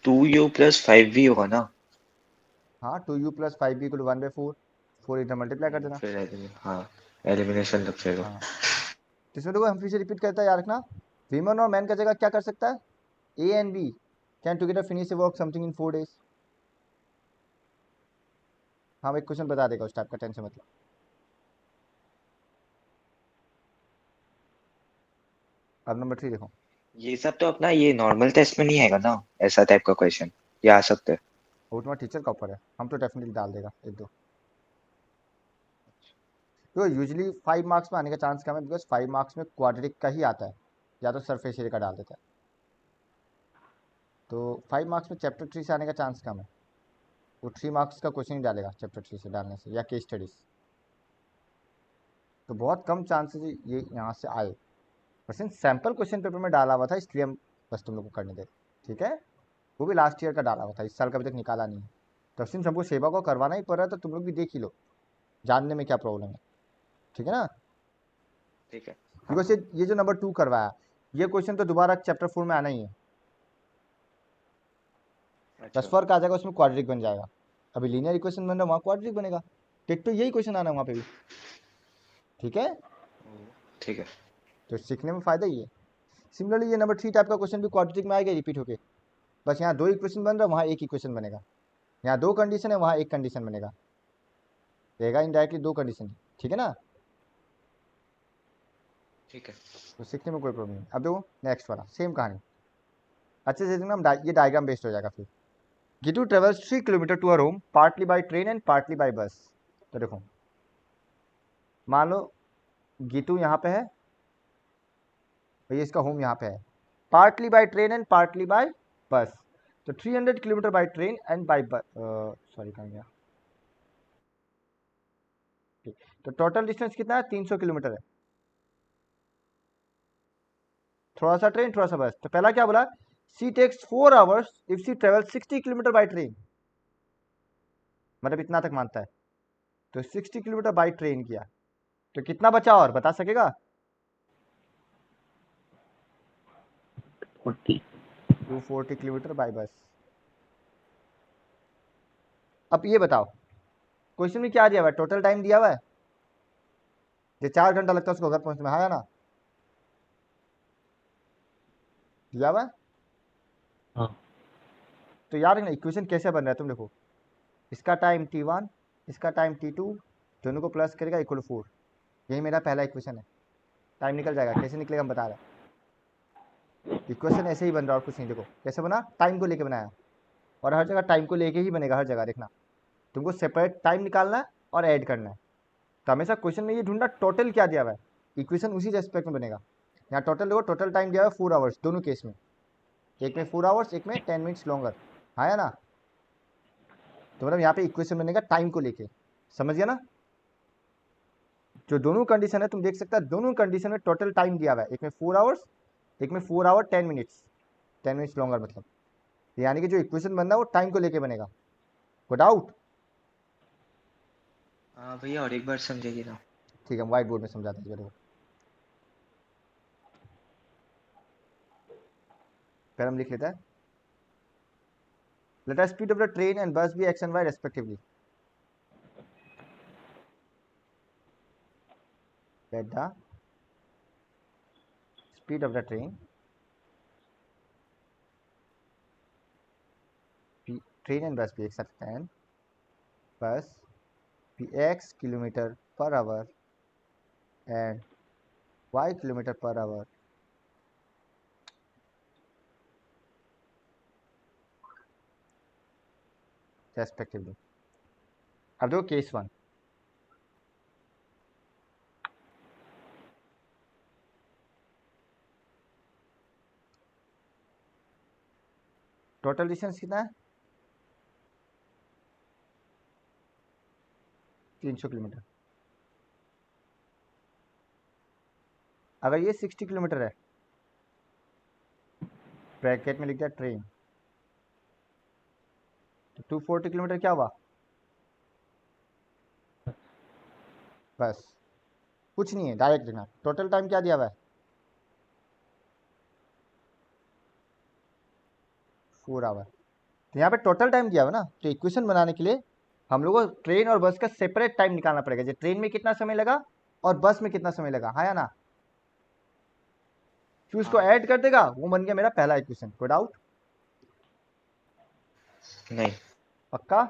2u + 5v होगा ना? हाँ 2u + 5b इक्वल 1/4, 4 इधर मल्टीप्लाई कर देना। फिर हाँ एलिमिनेशन लग जाएगा। हाँ तो इसमें देखो हम फिर से रिपीट करते हैं, याद रखना। विमेन और मैन का जगह क्या कर सकता है? A and B can together finish work something in 4 days. हाँ एक क्वेश्चन बता देगा उस टाइप का, टेंशन मतलब। अब नंबर 3 देखो। ये सब तो अपना ये नॉर्मल टेस्ट में नहीं आएगा ना, ऐसा टाइप का क्वेश्चन? ये आ सकते हैं? वो तुम्हारा टीचर का ऊपर है, हम तो डेफिनेटली डाल देगा एक दो। तो यूजली 5 मार्क्स में आने का चांस कम है, बिकॉज 5 मार्क्स में क्वाड्रेटिक का ही आता है, या तो सरफेस एरिया का डाल देता है। तो 5 मार्क्स में चैप्टर 3 से आने का चांस कम है। वो 3 मार्क्स का क्वेश्चन ही डालेगा चैप्टर 3 से डालने से, या केस स्टडीज। तो बहुत कम चांसेस ये यहाँ से आए। क्वेश्चन सैम्पल क्वेश्चन पेपर में डाला हुआ था, इसलिए हम बस तुम लोग को करने दे। ठीक है, वो भी लास्ट ईयर का डाला हुआ था, इस साल का अभी तक निकाला नहीं है। तो सिंस हमको सेवा को करवाना ही पड़ रहा है, तो तुम लोग भी देख ही लो, जानने में क्या प्रॉब्लम है। ठीक है ना? ठीक है। बिकॉज ये जो नंबर 2 करवाया, ये क्वेश्चन तो दोबारा चैप्टर 4 में आना ही है। बस अच्छा फर्क आ जाएगा, उसमें क्वाड्रेटिक बन जाएगा। अभी लीनियर इक्वेशन बन रहा है, वहाँ क्वाड्रेटिक बनेगा। टिक तो यही क्वेश्चन आना है वहाँ पे भी। ठीक है, ठीक है। तो सीखने में फायदा ही है। सिमिलरली ये नंबर 3 टाइप का क्वेश्चन भी क्वाड्रेटिक में आएगा, रिपीट होके। बस यहाँ 2 इक्वेशन बन रहा है, वहाँ एक इक्वेशन बनेगा। यहाँ 2 कंडीशन है, वहाँ एक कंडीशन बनेगा, रहेगा इनडायरेक्टली 2 कंडीशन। ठीक है ना? ठीक है। तो सीखने में कोई प्रॉब्लम नहीं। अब देखो नेक्स्ट वाला, सेम कहानी अच्छे से देखना, ये डायग्राम बेस्ड हो जाएगा फिर। Gitu travels 3 kilometre to her home partly by train and partly by bus. तो देखो मान लो गीतू यहाँ पे है, भैया इसका होम यहाँ पे है, partly by train and partly by bus. तो 300 kilometre by train and by bus, sorry कहाँ गया। ठीक, तो टोटल डिस्टेंस कितना है? 300 किलोमीटर है। थोड़ा सा ट्रेन थोड़ा सा बस। तो पहला क्या बोला? She takes 4 hours if she travel 60 kilometre by train, मतलब इतना तक मानता है। तो 60 किलोमीटर बाय ट्रेन किया, तो कितना बचा और बता सकेगा? 40 240 किलोमीटर बाय बस। अब ये बताओ क्वेश्चन में क्या दिया हुआ है, टोटल टाइम दिया हुआ है जो 4 घंटा लगता है उसको घर पहुंचने में, हाँ या ना? दिया हुआ है। हाँ तो यार इक्वेशन कैसे बन रहा है तुम देखो, इसका टाइम t1 इसका टाइम t2 दोनों को प्लस करेगा इक्वल 4। यही मेरा पहला इक्वेशन है। टाइम निकल जाएगा, कैसे निकलेगा हम बता रहे हैं। इक्वेशन ऐसे ही बन रहा है और कुछ नहीं। देखो कैसे बना, टाइम को लेके बनाया, और हर जगह टाइम को लेके ही बनेगा, हर जगह देखना। तुमको सेपरेट टाइम निकालना है और ऐड करना है। तो हमेशा क्वेश्चन में ये ढूंढना टोटल क्या दिया हुआ है, इक्वेशन उसी रेस्पेक्ट में बनेगा। यहाँ टोटल देखो, टोटल टाइम दिया हुआ है 4 आवर्स दोनों केस में, एक में 4 आवर्स एक में 10 मिनट्स लॉन्गर, हाँ या ना? तो मतलब यहाँ पे इक्वेशन बनेगा टाइम को लेके, समझ गया ना? जो दोनों कंडीशन है तुम देख सकते हो, दोनों कंडीशन में टोटल टाइम दिया हुआ है, एक में 4 आवर्स एक में 4 आवर 10 मिनट्स, 10 मिनट्स लॉन्गर मतलब। यानी कि जो इक्वेशन बनना है वो टाइम को लेके बनेगा। को डाउट? हाँ भैया, और एक बार समझाइए ना। ठीक है, व्हाइट बोर्ड में समझाते हैं जरूर। फिर हम लिख लेते हैं, let the speed of the train and bus be x and y respectively. Let the speed of the train and bus be x and bus be x kilometer per hour and y kilometer per hour respectively. अब देखो case 1, total distance कितना है 300 kilometre. अगर ये 60 kilometre है, bracket में लिख दिया ट्रेन, तो 240 किलोमीटर क्या हुआ, बस कुछ नहीं है, डायरेक्ट लिखना। टोटल टाइम क्या दिया हुआ है 4 आवर। तो यहाँ पे टोटल टाइम दिया हुआ ना, तो इक्वेशन बनाने के लिए हम लोग को ट्रेन और बस का सेपरेट टाइम निकालना पड़ेगा, जो ट्रेन में कितना समय लगा और बस में कितना समय लगा, हाँ या ना? फिर उसको हाँ। ऐड कर देगा, वो बन गया मेरा पहला इक्वेशन। कोई डाउट? नहीं। पक्का?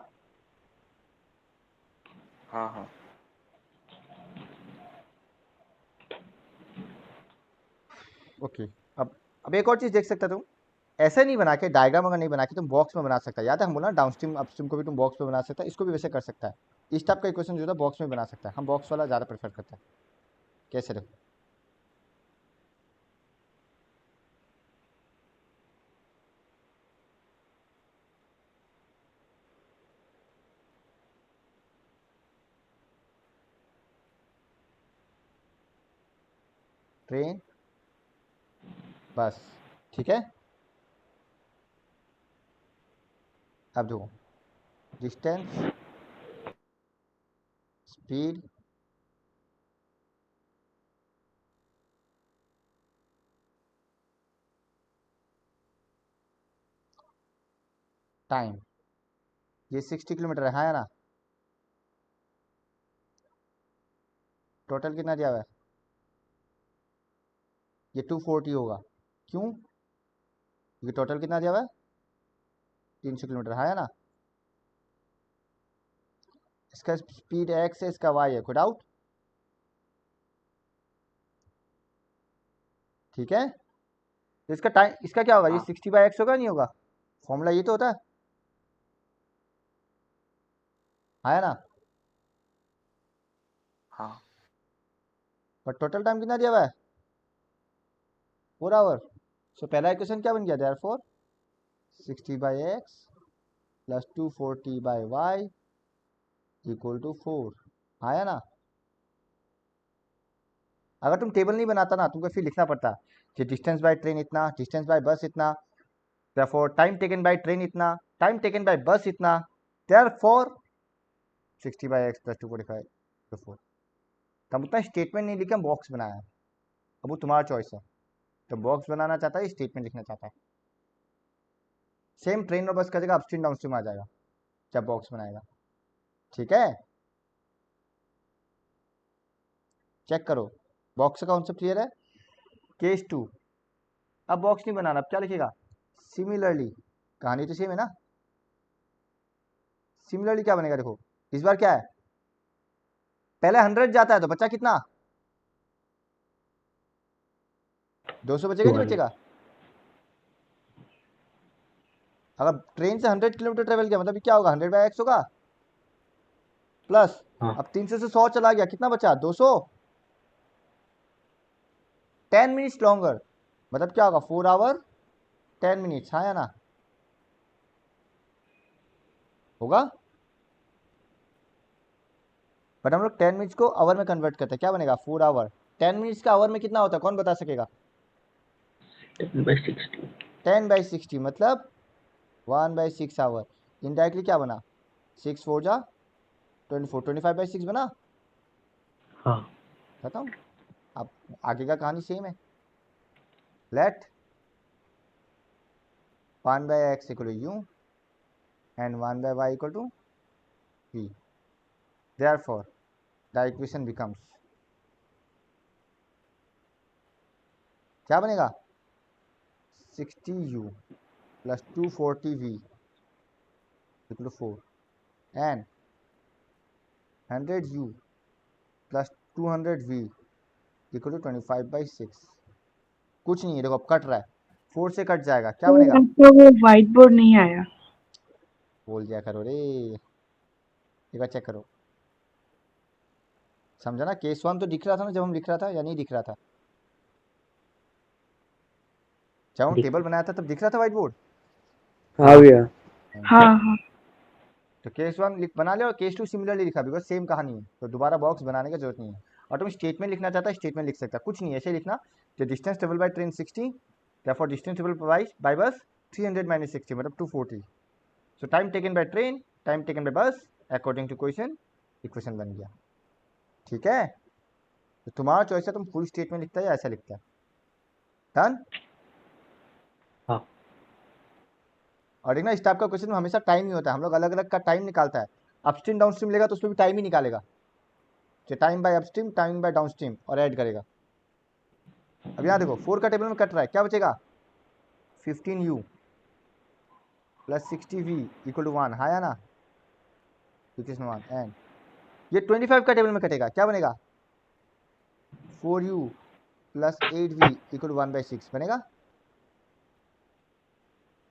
हाँ हाँ। ओके। अब एक और चीज देख सकता तुम, ऐसे नहीं बना के, डायग्राम अगर नहीं बना के तुम बॉक्स में बना सकता है। याद है हम बोला डाउनस्ट्रीम अपस्ट्रीम को भी तुम बॉक्स में बना सकता है, इसको भी वैसे कर सकता है। इस टाइप का इक्वेशन जो है बॉक्स में बना सकता है, हम बॉक्स वाला ज़्यादा प्रेफर करते हैं। कैसे देखो, ट्रेन बस, ठीक है। अब देखो, डिस्टेंस, स्पीड, टाइम, ये 60 किलोमीटर है, हाँ या ना? टोटल कितना दिया हुआ है, ये 240 होगा। क्यों? क्योंकि टोटल कितना दिया हुआ है 300 किलोमीटर, हाँ या ना? इसका स्पीड एक्स है, इसका वाई है। कोई डाउट? ठीक है। तो इसका टाइम, इसका क्या होगा, ये हाँ 60/x होगा नहीं होगा? फॉर्मूला ये तो होता है, हाँ या ना? हाँ। पर टोटल टाइम कितना दिया हुआ है 4 आवर। सो पहला इक्वेशन क्या बन गया, therefore 60/x plus 240/y equal to 4, हाँ या ना? अगर तुम टेबल नहीं बनाता ना, तुमको फिर लिखना पड़ता कि डिस्टेंस बाय ट्रेन इतना, डिस्टेंस बाय बस इतना, therefore time taken by train इतना, टाइम टेकन बाय बस इतना, देयरफॉर 60/x प्लस 245 तो 4। हम उतना स्टेटमेंट नहीं लिखे, हम बॉक्स बनाया है। अब वो तुम्हारा चॉइस है। तो बॉक्स बनाना चाहता है, स्टेटमेंट लिखना चाहता है। सेम ट्रेन और बस का जगह अपस्ट्रीम डाउनस्ट्रीम आ जाएगा जब बॉक्स बनाएगा। ठीक है, चेक करो बॉक्स का कॉन्सेप्ट क्लियर है। केस 2, अब बॉक्स नहीं बनाना, अब क्या लिखेगा, सिमिलरली। कहानी तो सेम है ना। सिमिलरली क्या बनेगा, देखो इस बार क्या है, पहले 100 जाता है तो बच्चा कितना, 200 बचेगा नहीं 200। बचेगा। अगर ट्रेन से 100 किलोमीटर ट्रेवल किया मतलब क्या होगा, 100/x होगा प्लस। हाँ अब 300 से 100 चला गया, कितना बचा 200। 10 मिनट्स लॉन्गर मतलब क्या होगा 4 आवर 10 मिनट्स, हाँ या ना, होगा। बट हम लोग 10 मिनट्स को आवर में कन्वर्ट करते हैं, क्या बनेगा 4 आवर। 10 मिनट्स का आवर में कितना होता है, कौन बता सकेगा। 10/60। 10/60 मतलब 1/6 आवर। इनडायरेक्टली क्या बना, 6 4 जा 24, 25/6 बना। हाँ खत्म। अब आगे का कहानी सेम है। Let 1/x equal to u and 1/y equal to v। Therefore the equation becomes, क्या बनेगा 60u plus 240v equal to 4 and 100u plus 200v equal to 25/6। कुछ नहीं है, देखो अब कट रहा है, 4 से कट जाएगा, क्या बनेगा, तो वो व्हाइट बोर्ड नहीं आया। बोल दिया करो रे, एक बार चेक करो। समझा ना, केस 1 तो दिख रहा था ना जब हम लिख रहा था, या नहीं दिख रहा था, जब हम दिख टेबल बनाया था तब दिख रहा था व्हाइट बोर्ड। हाँ भैया। हाँ हाँ तो केस 1 लिख बना लिया और केस 2 सिमिलरली लिखा, बिकॉज सेम कहानी है, तो दोबारा बॉक्स बनाने की जरूरत नहीं है। और तुम स्टेटमेंट लिखना चाहता है स्टेटमेंट लिख सकता है, कुछ नहीं, ऐसे लिखना the distance travel by train 60, therefore distance travel by बस 300 - 60 मतलब 240। सो time taken by train, time taken bye बस अकॉर्डिंग टू क्वेश्चन, इक्वेशन बन गया। ठीक है, तो तुम्हारा चॉइस है, तुम फुल स्टेटमेंट लिखता है या ऐसा लिखता है। डन। हाँ और एक ना इस टाइप का क्वेश्चन में हमेशा टाइम ही होता है, हम लोग अलग अलग का टाइम निकालता है। अपस्ट्रीम डाउनस्ट्रीम लेगा तो उसमें भी टाइम ही निकालेगा, तो time by upstream time by downstream और ऐड करेगा। अब यहाँ देखो 4 का टेबल में कट रहा है, क्या बचेगा 15u plus 60v equal to 1, हाँ या ना, इक्वेशन 1। एंड ये 25 का टेबल में कटेगा, क्या बनेगा 4u plus 8v equal to 1/6 बनेगा।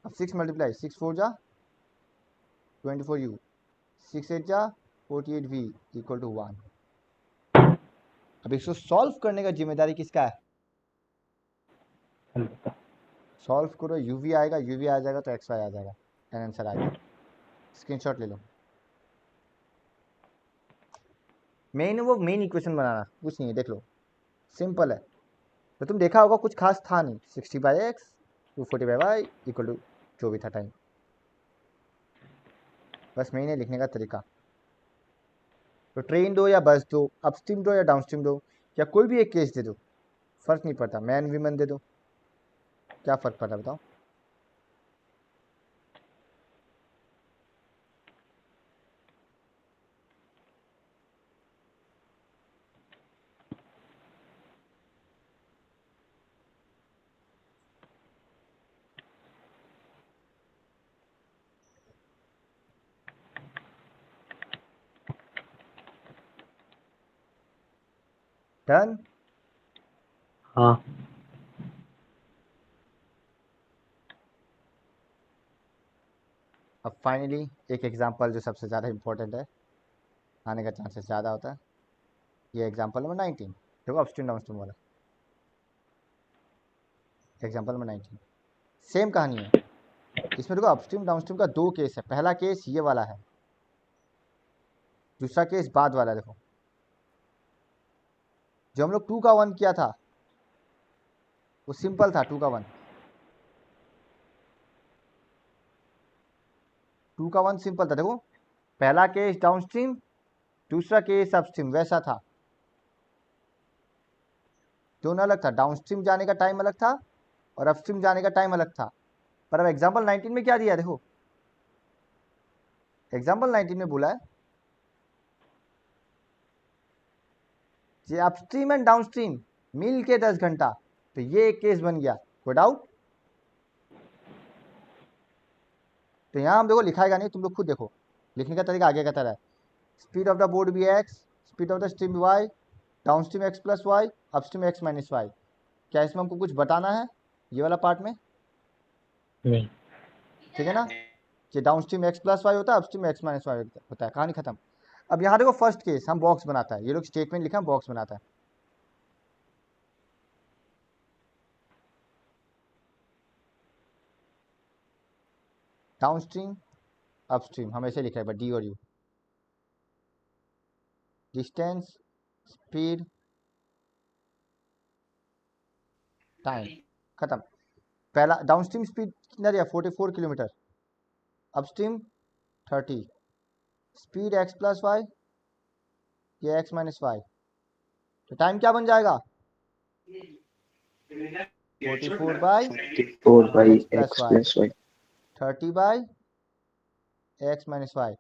अब 6 मल्टीप्लाई 6 4 जा 24u, 6 8 जा 48v इक्वल टू 1। अब इसको सॉल्व करने का जिम्मेदारी किसका है, अलबत्ता। सॉल्व करो, uv आएगा, uv आ जाएगा तो xy आ जाएगा, एंड आंसर आ गया। स्क्रीनशॉट ले लो। मेन वो मेन इक्वेशन बनाना, कुछ नहीं है, देख लो सिंपल है। तो तुम देखा होगा कुछ खास था नहीं, 60/x 240/y इक्वल टू जो भी था टाइम, बस मेन है लिखने का तरीका। तो ट्रेन दो या बस दो, अपस्ट्रीम दो या डाउनस्ट्रीम दो, या कोई भी एक केस दे दो, फर्क नहीं पड़ता, मैन वीमन दे दो, क्या फर्क पड़ रहा है बताओ। डन। हाँ अब फाइनली एक एग्जांपल जो सबसे ज़्यादा इंपॉर्टेंट है, आने का चांसेस ज़्यादा होता है, ये एग्जांपल नंबर 19, देखो अपस्ट्रीम डाउनस्ट्रीम वाला एग्जांपल नंबर 19। सेम कहानी है, इसमें देखो अपस्ट्रीम डाउनस्ट्रीम का 2 केस है, पहला केस ये वाला है, दूसरा केस बाद वाला। देखो जो हम लोग 2 का 1 किया था वो सिंपल था, 2 का 1, 2 का 1 सिंपल था। देखो पहला केस डाउनस्ट्रीम, दूसरा केस अपस्ट्रीम, वैसा था, दोनों अलग था, डाउनस्ट्रीम जाने का टाइम अलग था, और अपस्ट्रीम जाने का टाइम अलग था। पर अब एग्जाम्पल 19 में क्या दिया है देखो, एग्जाम्पल 19 में बोला है कि अपस्ट्रीम एंड डाउनस्ट्रीम मिल के 10 घंटा, तो ये एक केस बन गया, कोई डाउट? तो यहाँ हम देखो लिखाएगा नहीं, तुम लोग खुद देखो, लिखने का तरीका आगे का तरह है। Speed of the board b x, speed of the stream y, downstream x plus y, upstream x minus y. क्या इसमें हमको कुछ बताना है ये वाला पार्ट में? नहीं। ठीक है ना, कि डाउनस्ट्रीम एक्स प्लस वाई होता है, अपस्ट्रीम एक्स माइनस वाई होता है, कहानी खत्म। अब यहाँ देखो फर्स्ट केस हम बॉक्स बनाता है, ये लोग स्टेटमेंट लिखा बॉक्स बनाता है। डाउनस्ट्रीम अपस्ट्रीम हम ऐसे लिख रहे हैं डी और यू, डिस्टेंस, स्पीड, टाइम, खत्म। पहला डाउनस्ट्रीम स्पीड कितना दिया 44 kilometre, upstream 30, speed x plus y, ये एक्स माइनस वाई, तो टाइम क्या बन जाएगा 44 बाई 44 by एक्स प्लस x y, plus y. 30 by x minus y.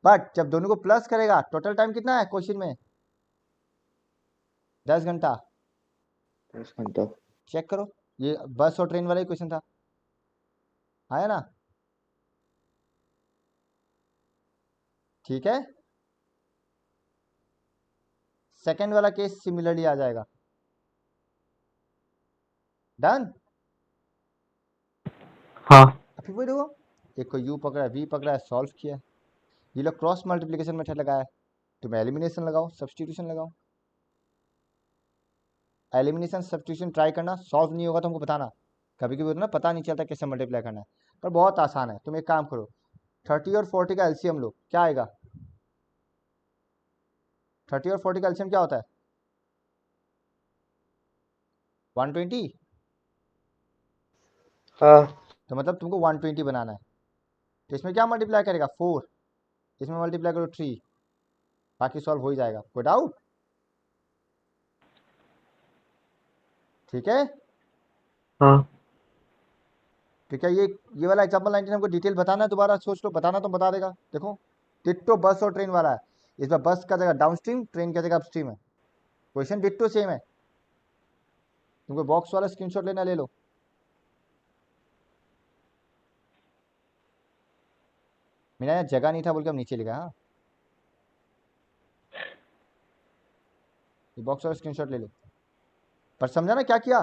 But जब दोनों को प्लस करेगा टोटल टाइम कितना है क्वेश्चन में 10 घंटा। 10 घंटा। चेक करो, ये बस और ट्रेन वाला ही क्वेश्चन था, आया ना? ठीक है, सेकंड वाला केस सिमिलरली आ जाएगा। डन। हाँ। अभी वो देखो, एक को यू पकड़ा है, वी पकड़ा है, सॉल्व किया है। ये लोग क्रॉस मल्टीप्लिकेशन मेथड लगाया है, तुम एलिमिनेशन लगाओ, सब्स्टिट्यूशन लगाओ। एलिमिनेशन सब्स्टिट्यूशन ट्राई करना, सॉल्व नहीं होगा तो हमको बताना। कभी कभी होता ना पता नहीं चलता कैसे मल्टीप्लाई करना है, पर बहुत आसान है। तुम एक काम करो, 30 और 40 का एलसीएम लो, क्या आएगा? 30 और 40 का एलसीएम क्या होता है 120। हाँ। तो मतलब तुमको 120 बनाना है, तो इसमें क्या मल्टीप्लाई करेगा 4, इसमें मल्टीप्लाई करो 3, बाकी सॉल्व हो ही जाएगा। कोई डाउट? ठीक है। हाँ। तो क्या ये वाला एग्जाम्पल 19 हमको डिटेल बताना है, दोबारा सोच लो, बताना तो बता देगा। देखो डिट्टो बस और ट्रेन वाला है, इसमें बस का जगह डाउनस्ट्रीम, ट्रेन का जगह अपस्ट्रीम है, क्वेश्चन डिट्टो सेम है। तुमको बॉक्स वाला स्क्रीनशॉट लेना ले लो। मेरा यहाँ जगह नहीं था बोल के हम नीचे लिखा। हाँ, ये बॉक्स वाला स्क्रीनशॉट ले लो। पर समझा ना क्या किया?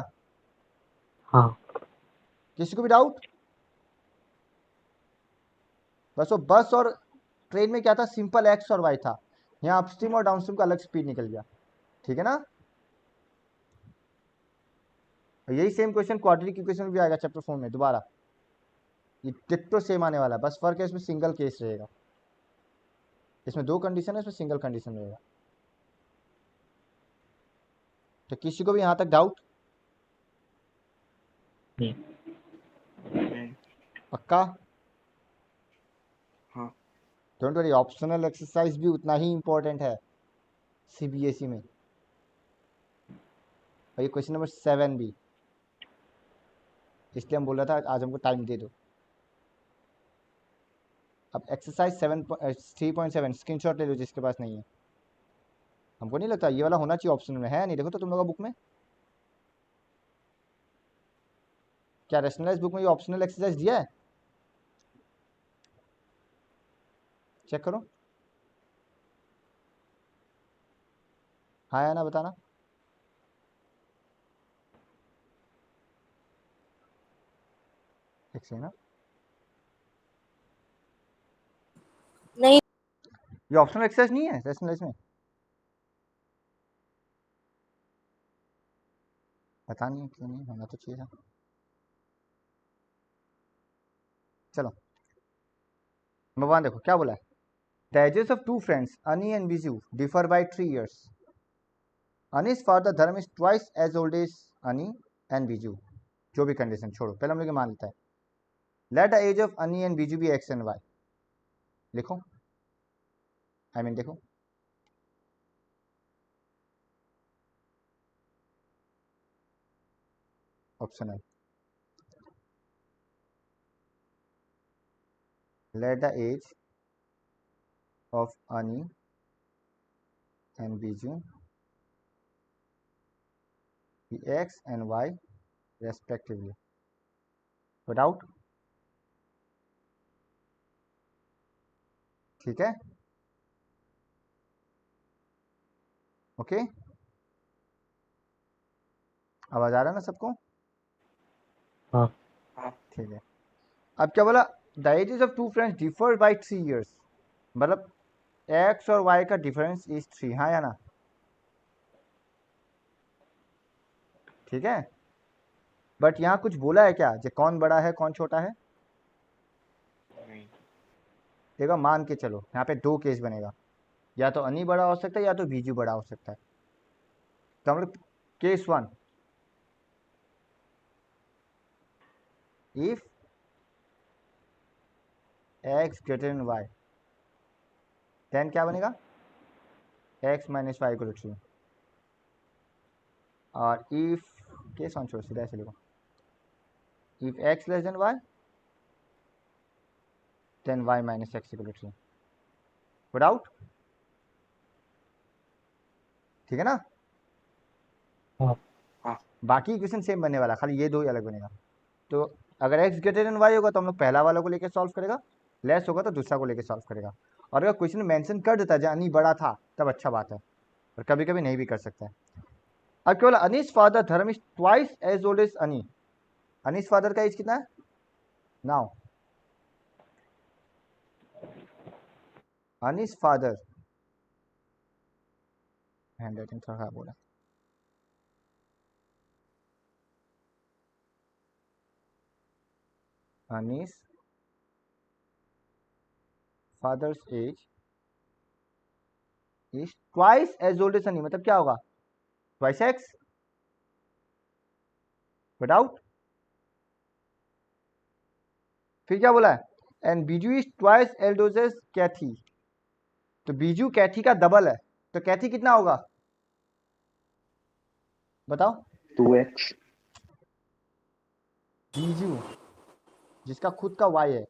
हाँ। किसी को भी डाउट? बस वो बस और ट्रेन में क्या था, सिंपल एक्स और वाई था, यहाँ अपस्ट्रीम और डाउनस्ट्रीम का अलग स्पीड निकल गया। ठीक है ना? यही सेम क्वेश्चन क्वाड्रेटिक इक्वेशन में भी आएगा चैप्टर 4 में दोबारा, ये डिट्टो सेम आने वाला है, बस फर्क है इसमें सिंगल केस रहेगा। इसमें 2 कंडीशन है, इसमें सिंगल कंडीशन रहेगा। तो किसी को भी यहाँ तक डाउट? नहीं। पक्का? हाँ। डोंट वरी, ऑप्शनल एक्सरसाइज भी उतना ही इंपॉर्टेंट है सीबीएसई में। और ये क्वेश्चन नंबर 7 भी, इसलिए हम बोल रहा था आज हमको टाइम दे दो। अब एक्सरसाइज 3.7 स्क्रीनशॉट ले लो जिसके पास नहीं है। हमको नहीं लगता ये वाला होना चाहिए ऑप्शन में, है नहीं? देखो तो तुम लोगों का बुक में क्या रैशनलाइज बुक में ये ऑप्शनल एक्सरसाइज दिया है? चेक करो, हाँ या ना बताना। एक सेकंड ना, नहीं। ये ऑप्शनल एक्सरसाइज नहीं है रैशनलाइज में, पता नहीं क्यों नहीं, होना तो चाहिए था। चलो भगवान देखो क्या बोला है, the ages of 2 friends Ani and Biju differ by 3 years. Ani's father धर्म is twice as old as Ani and Biju. जो भी कंडीशन छोड़ो, पहले हम लोग ये मान लेता है, let the age of Ani and Biju b x and y. लिखो, देखो, optional let the age of Ani and Biju be x and y respectively. Put out. ठीक है, ओके, आवाज आ रहा है ना सबको? हाँ ठीक है। अब क्या बोला, the ages of two friends differ by 3 years, मतलब x और y का डिफरेंस इज 3, हाँ या ना? ठीक है, बट यहाँ कुछ बोला है क्या जो कौन बड़ा है कौन छोटा है? देखो मान के चलो, यहाँ पे 2 केस बनेगा, या तो अनी बड़ा हो सकता है या तो बीजू बड़ा हो सकता है। तो हम लोग case 1, if x greater than y, then क्या बनेगा? x minus y equal to 3। और इफ केस 1 छोड़, सीधा ऐसे लिखो, if x less than y then y minus x equal to 3। Put out, ठीक है ना? हाँ बाकी इक्वेशन सेम बनने वाला, खाली ये 2 ही अलग बनेगा। तो अगर x ग्रेटर देन y होगा तो हम लोग पहला वाला को लेकर सॉल्व करेगा, लेस होगा तो दूसरा को लेकर सॉल्व करेगा। और अगर क्वेश्चन मेंशन कर देता है जब अनी बड़ा था तब अच्छा बात है, और कभी कभी नहीं भी कर सकता है। अब केवल अनीस फादर धर्म is twice as old as Ani. Ani's father का एज कितना है now? Ani's father, hand writing थोड़ा खराब हो रहा है, Ani's father's age is twice as old as Ani, मतलब क्या होगा? ट्वाइस एक्स, विदाउट, फिर क्या बोला है? And Biju is twice as old as Kathy, तो बीजू कैथी का डबल है, तो कैथी कितना होगा बताओ? 2x। बीजू जिसका खुद का y है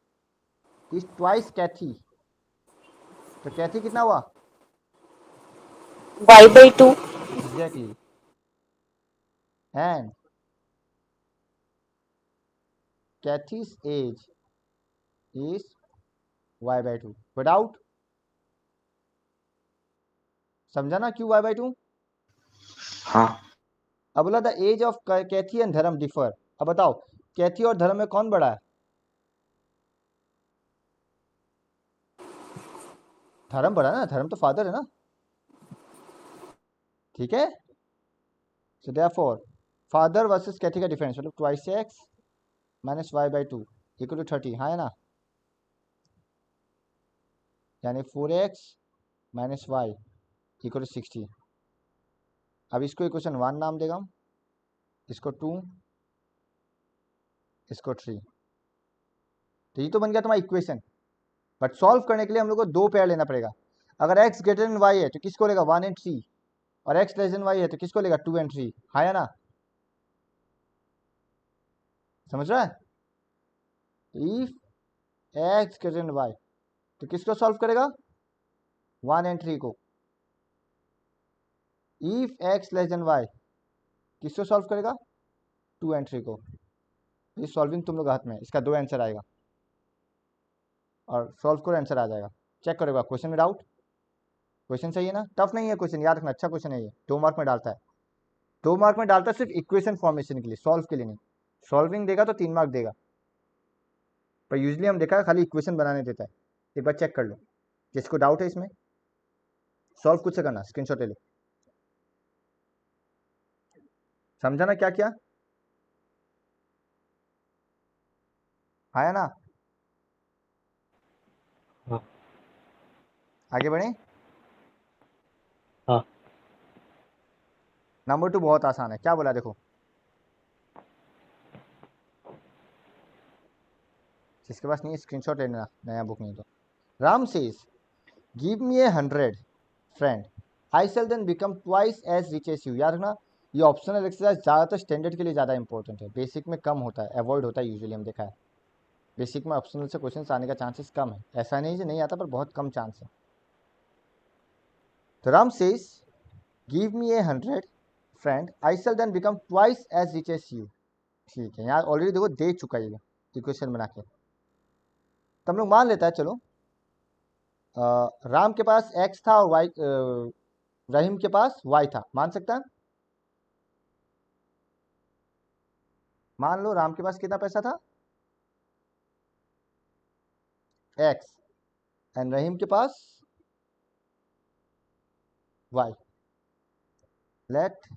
इज ट्वाइस कैथी, तो कैथी कितना हुआ? y/2 exactly, and Kathy's age is y/2, without, समझा ना क्यों y/2? हाँ, अब बोला the age of Kathy and Dharam differ. अब बताओ कैथी और धर्म में कौन बड़ा है? धर्म बड़ा है ना, धर्म तो फादर है ना, ठीक है? So therefore father versus Kathy का डिफरेंस मतलब twice x minus y/2 equal to 30, हाँ है ना? यानी 4x minus y equal to 60। अब इसको इक्वेशन 1 नाम देगा हम, इसको 2, इसको 3। तो ये तो बन गया तुम्हारा इक्वेशन, बट सॉल्व करने के लिए हम लोग को 2 पेयर लेना पड़ेगा। अगर x ग्रेटर देन y है तो किसको लेगा? 1 एंड 3, और x लेस देन y है तो किसको लेगा? 2 एंड 3, हाँ या ना? समझ रहा है? If x greater than y तो किसको सॉल्व करेगा? 1 एंड 3 को। If x less than y किसको सॉल्व करेगा? 2 एंड 3 को। ये सॉल्विंग तुम लोग हाथ में है, इसका 2 आंसर आएगा और सॉल्व करो आंसर आ जाएगा। चेक करेगा क्वेश्चन में डाउट? क्वेश्चन सही है ना? टफ नहीं है क्वेश्चन, याद रखना, अच्छा क्वेश्चन है ये, 2 मार्क में डालता है। 2 मार्क में डालता है सिर्फ इक्वेशन फॉर्मेशन के लिए, सॉल्व के लिए नहीं। सॉल्विंग देगा तो 3 मार्क देगा, पर यूजली हम देखा है खाली इक्वेशन बनाने देता है। एक बार चेक कर लो, जिसको डाउट है इसमें सॉल्व खुद से करना, स्क्रीनशॉट ले लो। समझा ना क्या किया? हाँ ना? हाँ आगे बढ़े। हाँ नंबर 2 बहुत आसान है, क्या बोला देखो, जिसके पास नहीं है स्क्रीनशॉट ले लेना, नया बुक नहीं तो। Ram says give me 100 friend, I shall then become twice as rich as you. याद रखना ये ऑप्शनल एक्सरसाइज ज़्यादातर स्टैंडर्ड के लिए ज़्यादा इंपॉर्टेंट है, बेसिक में कम होता है, अवॉइड होता है यूजुअली, हम देखा है। बेसिक में ऑप्शनल से क्वेश्चन आने का चांसेस कम है, ऐसा नहीं कि नहीं आता, पर बहुत कम चांस है। तो Ram says give me 100 friend, I shall then become twice as rich as you. ठीक है, यहाँ ऑलरेडी देखो दे चुका है इक्वेशन बना के। तो हम लोग मान लेता है, चलो राम के पास x था और y, रहीम के पास y था, मान सकता है। मान लो राम के पास कितना पैसा था, x, एंड रहीम के पास y। Let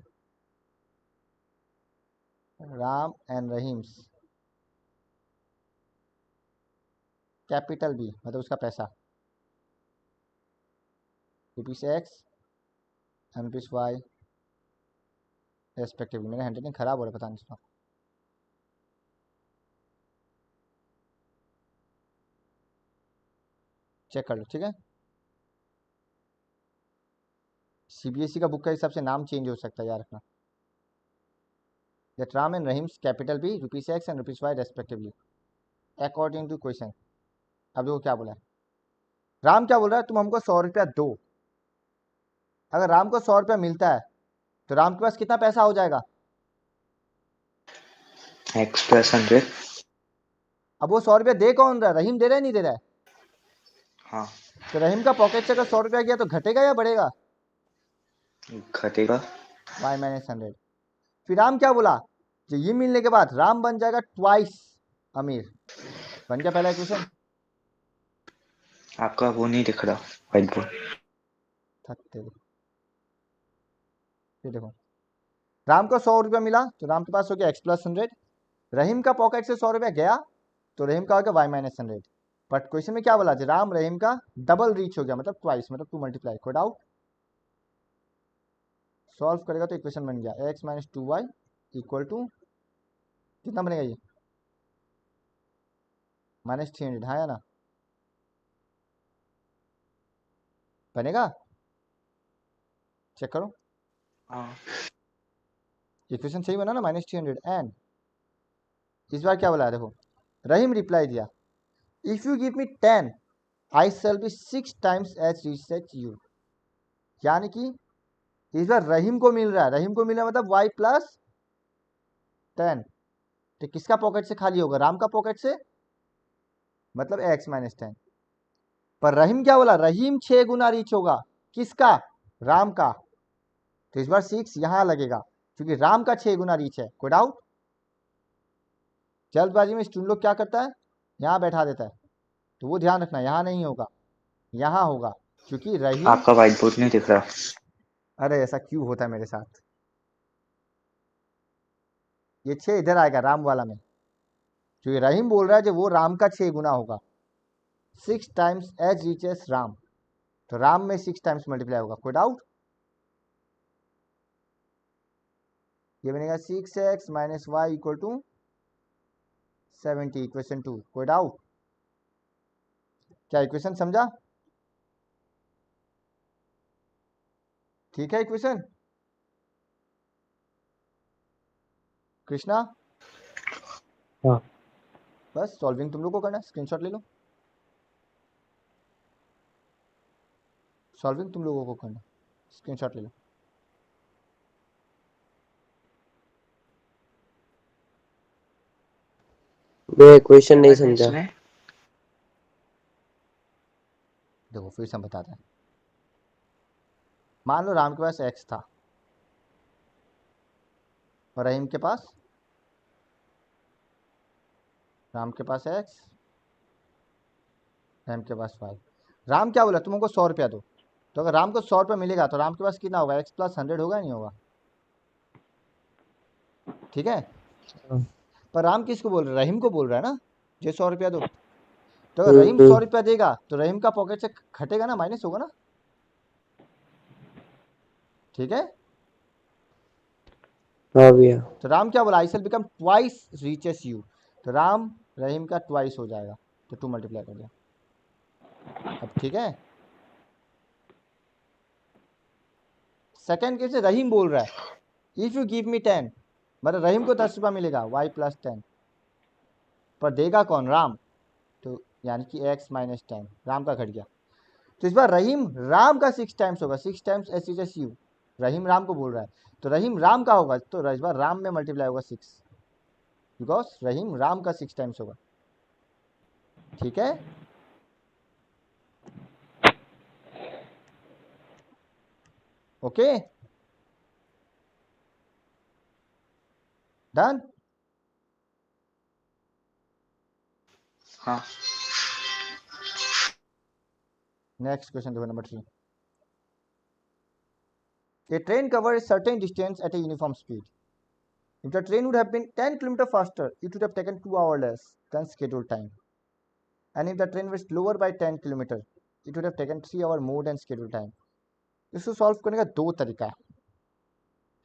Ram and Rahim's capital B, मतलब उसका पैसा rupees x and rupees y respectively. मेरे हैंडराइटिंग खराब हो रहा है, पता नहीं सुना। चेक कर लो, ठीक है। सीबीएसई का बुक का हिसाब से नाम चेंज हो सकता है, याद रखना। Let Ram and Rahim's capital B rupees x and rupees y respectively according to question. अब देखो क्या बोला है, राम क्या बोल रहा है, तुम हमको 100 रुपया दो। अगर राम को 100 रुपया मिलता है तो राम के पास कितना पैसा हो जाएगा, x + 100। अब वो 100 रुपया दे कौन रहा है, रहीम दे रहा है नहीं दे रहा है। हाँ, तो रहीम का पॉकेट से अगर 100 रुपया गया तो घटेगा या बढ़ेगा, घटेगा। y - 100। फिर राम क्या बोला, जो ये मिलने के बाद राम बन जाएगा ट्वाइस अमीर। बन गया पहला इक्वेशन। आपका वो नहीं दिख रहा व्हाइट बोर्ड। ये देखो, राम को 100 रुपया मिला तो राम के पास हो गया x + 100। रहीम का पॉकेट से 100 रुपया गया तो रहीम का हो गया y - 100। बट क्वेश्चन में क्या बोला, राम रहीम का डबल रीच हो गया, मतलब ट्वाइस, मतलब 2 मल्टीप्लाई। कोई डाउट, सॉल्व करेगा तो इक्वेशन बन गया x - 2y इक्वल टू कितना बनेगा, ये -300। हाँ या ना, बनेगा, चेक करो। हाँ, इक्वेशन सही बना ना, -300। एंड इस बार क्या बोला है, देखो रहीम रिप्लाई दिया, if you give me 10 I shall be 6 times as rich as you. यानी कि इस बार रहीम को मिल रहा है, रहीम को मिल रहा है मतलब y + 10। तो किसका पॉकेट से खाली होगा, राम का पॉकेट से, मतलब x - 10। पर रहीम क्या बोला, रहीम 6 गुना रीच होगा, किसका, राम का। तो इस बार 6 यहां लगेगा क्योंकि राम का 6 गुना रीच है। कोई डाउट, जल्दबाजी में स्टूडेंट लोग क्या करता है, यहाँ बैठा देता है, तो वो ध्यान रखना, यहाँ नहीं होगा, यहाँ होगा, क्योंकि रहीम। आपका व्हाइट बोर्ड नहीं दिख रहा। अरे ऐसा क्यों होता है मेरे साथ, ये 6 इधर आएगा राम वाला में, क्योंकि रहीम बोल रहा है जो वो राम का 6 गुना होगा, 6 times as rich as Ram. तो राम में 6 टाइम्स मल्टीप्लाई होगा। कोई डाउट, ये बनेगा 6x - y = 70, इक्वेशन 2। कोई डाउट, क्या इक्वेशन समझा, ठीक है इक्वेशन। कृष्णा, हाँ। बस सॉल्विंग तुम लोग को करना है, स्क्रीनशॉट ले लो। सॉल्विंग तुम लोगों को करना, स्क्रीनशॉट ले लो। मैं क्वेश्चन नहीं क्या था समझा। इसमें? देखो फिर से हम बताते हैं, मान लो राम के पास x था और रहीम के पास, राम के पास x, रहीम के पास y। राम क्या बोला, तुम हमको 100 रुपया दो। तो अगर राम को 100 रुपया मिलेगा तो राम के पास कितना होगा, x + 100 होगा, नहीं होगा, ठीक है। हाँ। पर राम किसको बोल रहा है, रहीम को बोल रहा है ना, जो 100 रुपया दो। तो अगर रहीम 100 रुपया देगा तो रहीम का पॉकेट से घटेगा ना, माइनस होगा ना, ठीक है। हाँ भैया। तो राम क्या बोला, I shall become twice rich as you. तो राम रहीम का ट्वाइस हो जाएगा, तो 2 मल्टीप्लाई कर दिया। अब ठीक है, सेकंड केस से रहीम बोल रहा है इफ यू गिव मी 10, मतलब रहीम को 10 रुपया मिलेगा y + 10, पर देगा कौन, राम। यानी कि x माइनस 10 राम का घट गया। तो इस बार रहीम राम का 6 टाइम्स होगा, 6 times S H S U, Rahim Ram को बोल रहा है, तो रहीम राम का होगा, तो इस बार राम में मल्टीप्लाई होगा 6, बिकॉज रहीम राम का 6 टाइम्स होगा। ठीक है, ओके, डन। हाँ नेक्स्ट क्वेश्चन देखो, number 3। A train covers a certain distance at a uniform speed. If the train would have been 10 km faster, it would have taken 2 hours less than scheduled time. And if the train was slower by 10 km, it would have taken 3 hours more than scheduled time. इसको solve करने का दो तरीका है,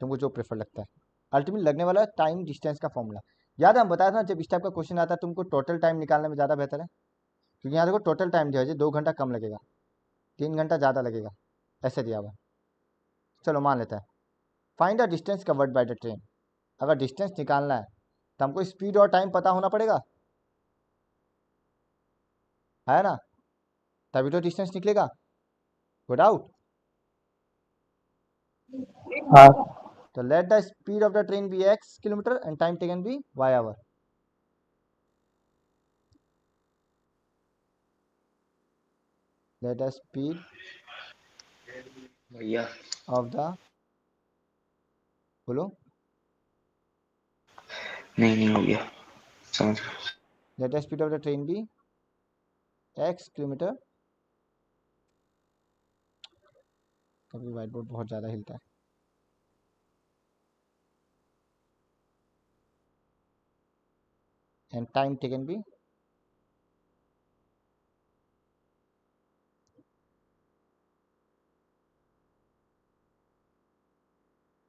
तुमको जो prefer लगता है। अल्टीमेटली लगने वाला है टाइम डिस्टेंस का फॉर्मूला। याद है हम बताया था जब इस टाइप का क्वेश्चन आता है तुमको टोटल टाइम निकालने में ज़्यादा बेहतर है, क्योंकि यहाँ देखो टोटल टाइम दिया है 2 घंटा कम लगेगा, 3 घंटा ज़्यादा लगेगा, ऐसे दिया हुआ है। चलो मान लेता है, find the distance covered by the train. अगर डिस्टेंस निकालना है तो हमको स्पीड और टाइम पता होना पड़ेगा, है ना, तभी तो डिस्टेंस निकलेगा। Good out. हाँ तो let the speed of the train be x kilometre and time taken be y hour. Let the speed भैया, ऑफ द, बोलो, नहीं हो गया, समझ गया। Let the speed of the train be x kilometre, कभी व्हाइट बोर्ड बहुत ज़्यादा हिलता है, and time taken be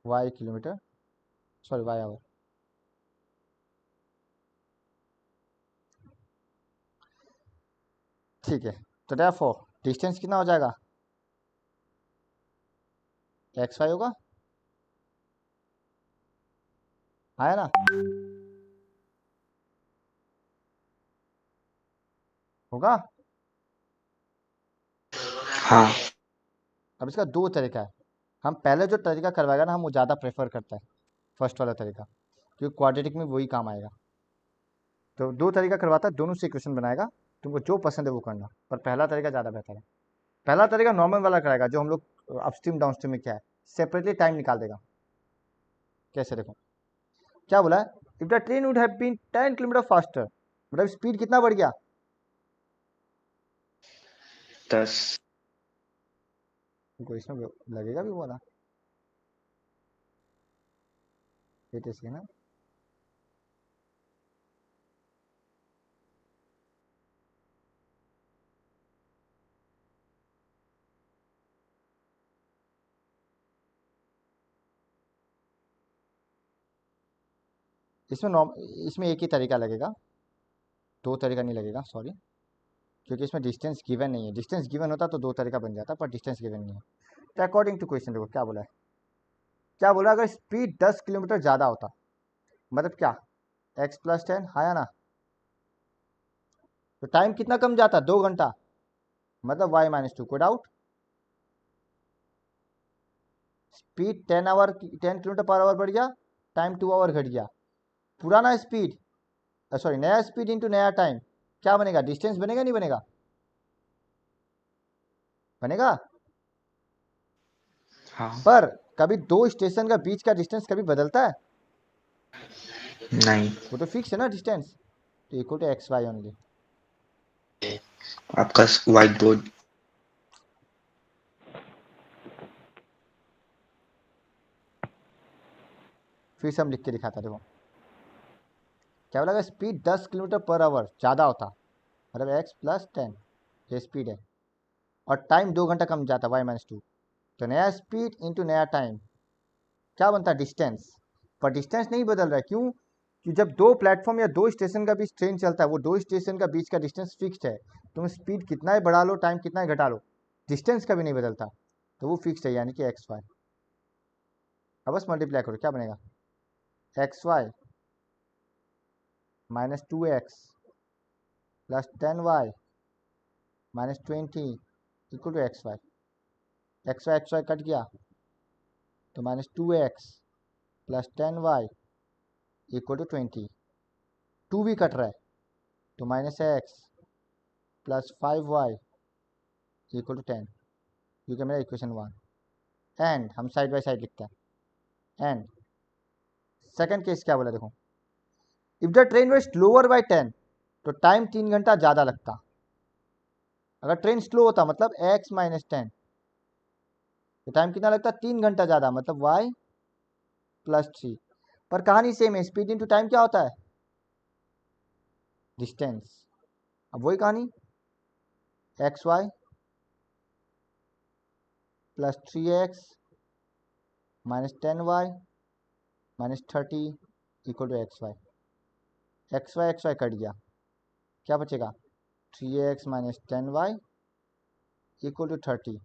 y kilometre, sorry y hour. ठीक है, तो देयरफॉर डिस्टेंस कितना हो जाएगा, एक्स वाई होगा, है ना, होगा। हाँ अब इसका दो तरीका है, हम पहले जो तरीका करवाएगा ना हम वो ज़्यादा प्रेफर करता है, फर्स्ट वाला तरीका, क्योंकि क्वाड्रेटिक में वही काम आएगा। तो दो तरीका करवाता है, दोनों से इक्वेशन बनाएगा, तुमको जो पसंद है वो करना, पर पहला तरीका ज़्यादा बेहतर है। पहला तरीका नॉर्मल वाला कराएगा, जो हम लोग अपस्ट्रीम डाउनस्ट्रीम में क्या है सेपरेटली टाइम निकाल देगा। कैसे, देखो क्या बोला है, if the train would have been 10 kilometre faster, मतलब स्पीड कितना बढ़ गया, 10। तुमको इसमें लगेगा भी वो वाला, ये ना, इसमें एक ही तरीका लगेगा, दो तरीका नहीं लगेगा, सॉरी, क्योंकि इसमें डिस्टेंस गिवन नहीं है। डिस्टेंस गिवन होता तो दो तरीका बन जाता, पर डिस्टेंस गिवन नहीं है। तो अकॉर्डिंग टू क्वेश्चन देखो क्या बोला है, क्या बोला, अगर स्पीड 10 किलोमीटर ज़्यादा होता, मतलब क्या, x प्लस 10 आया ना, तो टाइम कितना कम जाता, 2 घंटा, मतलब y माइनस 2, कोई doubt. Speed 10 kilometre per our बढ़ गया, टाइम 2 आवर घट गया। पुराना स्पीड, सॉरी नया स्पीड इंटू नया टाइम, क्या बनेगा, डिस्टेंस बनेगा नहीं बनेगा, बनेगा। हाँ पर कभी दो स्टेशन का बीच का डिस्टेंस कभी बदलता है, नहीं, वो तो फिक्स है ना डिस्टेंस, तो equal to x y only. आपका व्हाइट बोर्ड। फिर से हम लिख के दिखाता, देखो क्या बोला, स्पीड 10 किलोमीटर पर आवर ज़्यादा होता, मतलब एक्स प्लस 10 ये स्पीड है, और टाइम 2 घंटा कम जाता, वाई माइनस 2, तो नया स्पीड इंटू नया टाइम क्या बनता है, डिस्टेंस। पर डिस्टेंस नहीं बदल रहा है, क्यों, कि जब दो प्लेटफॉर्म या दो स्टेशन का बीच ट्रेन चलता है, वो दो स्टेशन का बीच का डिस्टेंस फिक्स्ड है, तुम स्पीड कितना ही बढ़ा लो, टाइम कितना ही घटा लो, डिस्टेंस कभी नहीं बदलता, तो वो फिक्स्ड है, यानी कि एक्स वाई। अब बस मल्टीप्लाई करो, क्या बनेगा, x y minus 2x plus 10y minus 20 equal to x y. X y cut गया तो minus 2x plus 10y equal to 20। 2 भी कट रहा है तो minus x plus 5y equal to 10। ये क्या मेरा इक्वेशन 1। एंड हम साइड बाय साइड लिखते हैं। एंड सेकंड केस क्या बोला देखो, if the train were slower by 10 तो टाइम 3 घंटा ज़्यादा लगता। अगर ट्रेन स्लो होता मतलब x माइनस 10 तो टाइम कितना लगता, 3 घंटा ज़्यादा मतलब y प्लस 3। पर कहानी सेम है, स्पीड इनटू टाइम क्या होता है, डिस्टेंस। अब वही कहानी, x y plus 3x minus 10y minus 30 equal to x y cut गया, क्या बचेगा 3x minus 10y equal to 30,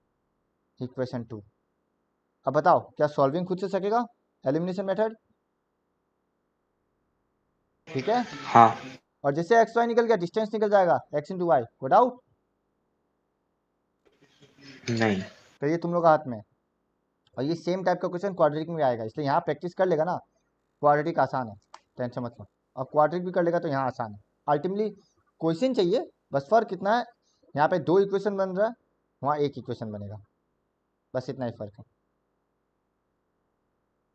equation 2। अब बताओ क्या सॉल्विंग खुद से सकेगा, एलिमिनेशन मेथड, ठीक है। हाँ और जैसे एक्स वाई निकल गया डिस्टेंस निकल जाएगा x इंटू वाई, वो डाउट। नहीं। तो ये तुम लोग का हाथ में है। और ये सेम टाइप का क्वेश्चन क्वाड्रेटिक में आएगा, इसलिए यहाँ प्रैक्टिस कर लेगा ना, क्वाड्रेटिक आसान है, टेंशन मत लो। और क्वाड्रेटिक भी कर लेगा तो यहाँ आसान है। अल्टीमेटली क्वेश्चन चाहिए, बस फर्क कितना है, यहाँ पे 2 इक्वेशन बन रहा है, वहाँ 1 इक्वेशन बनेगा, बस इतना ही फर्क है।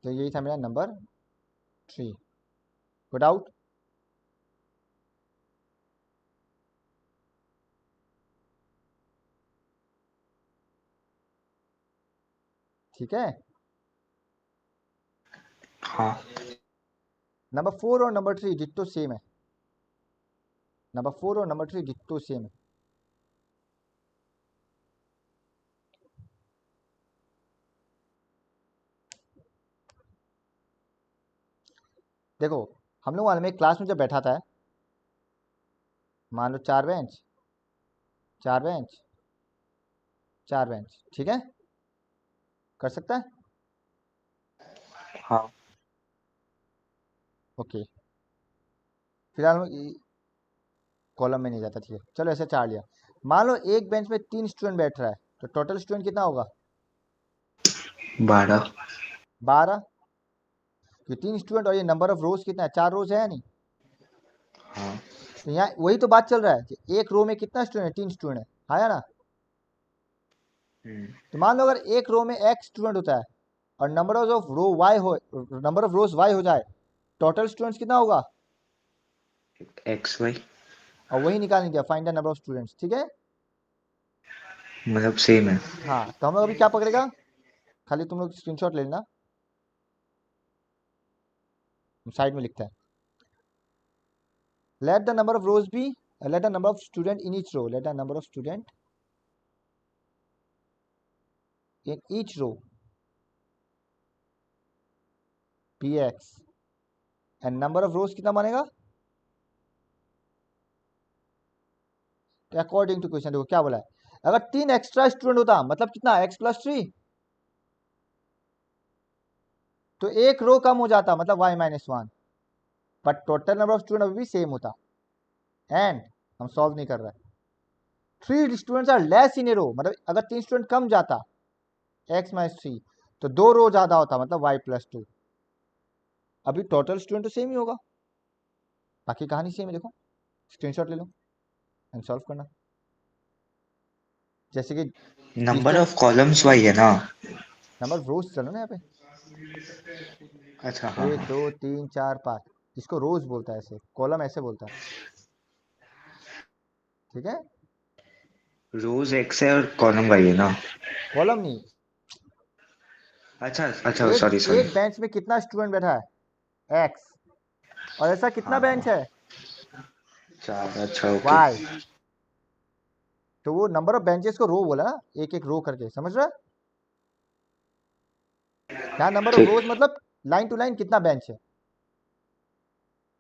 तो यही था मेरा नंबर 3। Good out. ठीक है। हाँ नंबर 4 और नंबर 3 डिट्टो सेम है, नंबर 4 और नंबर 3 डिट्टो सेम है। देखो हम लोग वाले में क्लास में जब बैठा था, मान लो 4 बेंच 4 बेंच 4 बेंच, ठीक है, कर सकता है। हाँ ओके, फिलहाल कॉलम में नहीं जाता, ठीक है, चलो ऐसे 4 लिया। मान लो एक बेंच में 3 स्टूडेंट बैठ रहा है तो टोटल स्टूडेंट कितना होगा, 12। 12। ये 3 स्टूडेंट और ये नंबर ऑफ रोज कितना है, 4 रोज है या नहीं। हाँ तो यहाँ वही तो बात चल रहा है कि एक रो में कितना स्टूडेंट है, 3 स्टूडेंट है, आया ना। तो मान लो अगर एक रो में x स्टूडेंट होता है और नंबर ऑफ रो y हो, नंबर ऑफ रोज y हो जाए, टोटल स्टूडेंट्स कितना होगा, एक्स वाई और वही निकालने दिया, find the number of students, ठीक है। मतलब सेम है। हाँ तो हम लोग अभी क्या पकड़ेगा, खाली तुम लोग स्क्रीनशॉट ले लेना, साइड में लिखता है, let the number of rows be, let the number of student in each row, let the number of student in each row px and number of rows कितना बनेगा, तो अकॉर्डिंग टू क्वेश्चन देखो क्या बोला है, अगर 3 एक्स्ट्रा स्टूडेंट होता मतलब कितना x प्लस 3, तो एक रो कम हो जाता मतलब y minus 1, but total number of student अभी भी सेम होता। एंड हम सॉल्व नहीं कर रहे, 3 स्टूडेंट्स आर लेस इन ए रो, मतलब अगर 3 स्टूडेंट कम जाता x माइनस 3 तो 2 रो ज्यादा होता मतलब y प्लस 2। अभी टोटल स्टूडेंट तो सेम ही होगा, बाकी कहानी सेम है, देखो स्क्रीनशॉट ले लो एंड सॉल्व करना। जैसे कि नंबर ऑफ कॉलम्स वाई है ना। नंबर रोज चलो ना यहाँ पे, अच्छा हाँ 1 2 3 4 5, इसको रोज बोलता है, ऐसे कॉलम ऐसे बोलता है, ठीक है। रोज एक्स है और कॉलम वाई है ना। कॉलम नहीं, अच्छा अच्छा एक सॉरी सॉरी। एक बेंच में कितना स्टूडेंट बैठा है x, और ऐसा कितना हाँ बेंच है 4। अच्छा ओके। y, तो वो नंबर ऑफ बेंचेस को रो बोला ना, एक एक रो करके, समझ रहा है। यहाँ नंबर ऑफ ठीक रोज मतलब लाइन टू लाइन कितना बेंच है,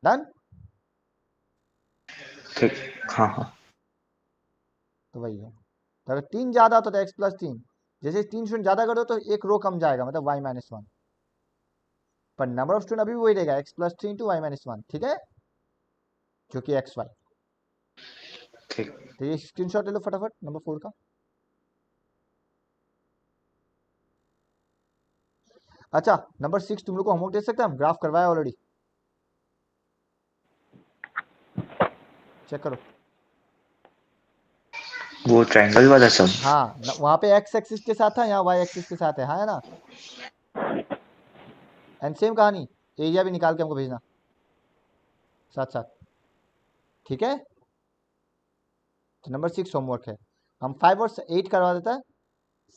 डन। ठीक। हाँ हाँ तो वही है, तो अगर 3 ज्यादा होता तो x प्लस 3, जैसे 3 स्टूडेंट ज्यादा कर दो तो एक रो कम जाएगा मतलब y माइनस 1, पर नंबर ऑफ स्टूडेंट अभी भी वही रहेगा x plus 3 into y minus 1, ठीक है, जो कि xy। ठीक। तो ये स्क्रीनशॉट ले लो फटाफट नंबर 4 का। अच्छा नंबर 6 तुम लोग को होमवर्क दे सकते हैं, हम ग्राफ करवाया ऑलरेडी, चेक करो। वो ट्रायंगल वाला सब। हाँ वहाँ पे एक्स एक्सिस के साथ था, यहाँ वाई एक्सिस के साथ है, हाँ है ना। एंड सेम कहानी, एरिया भी निकाल के हमको भेजना साथ साथ, ठीक है। तो नंबर 6 होमवर्क है, हम 5 और 8 करवा देता है,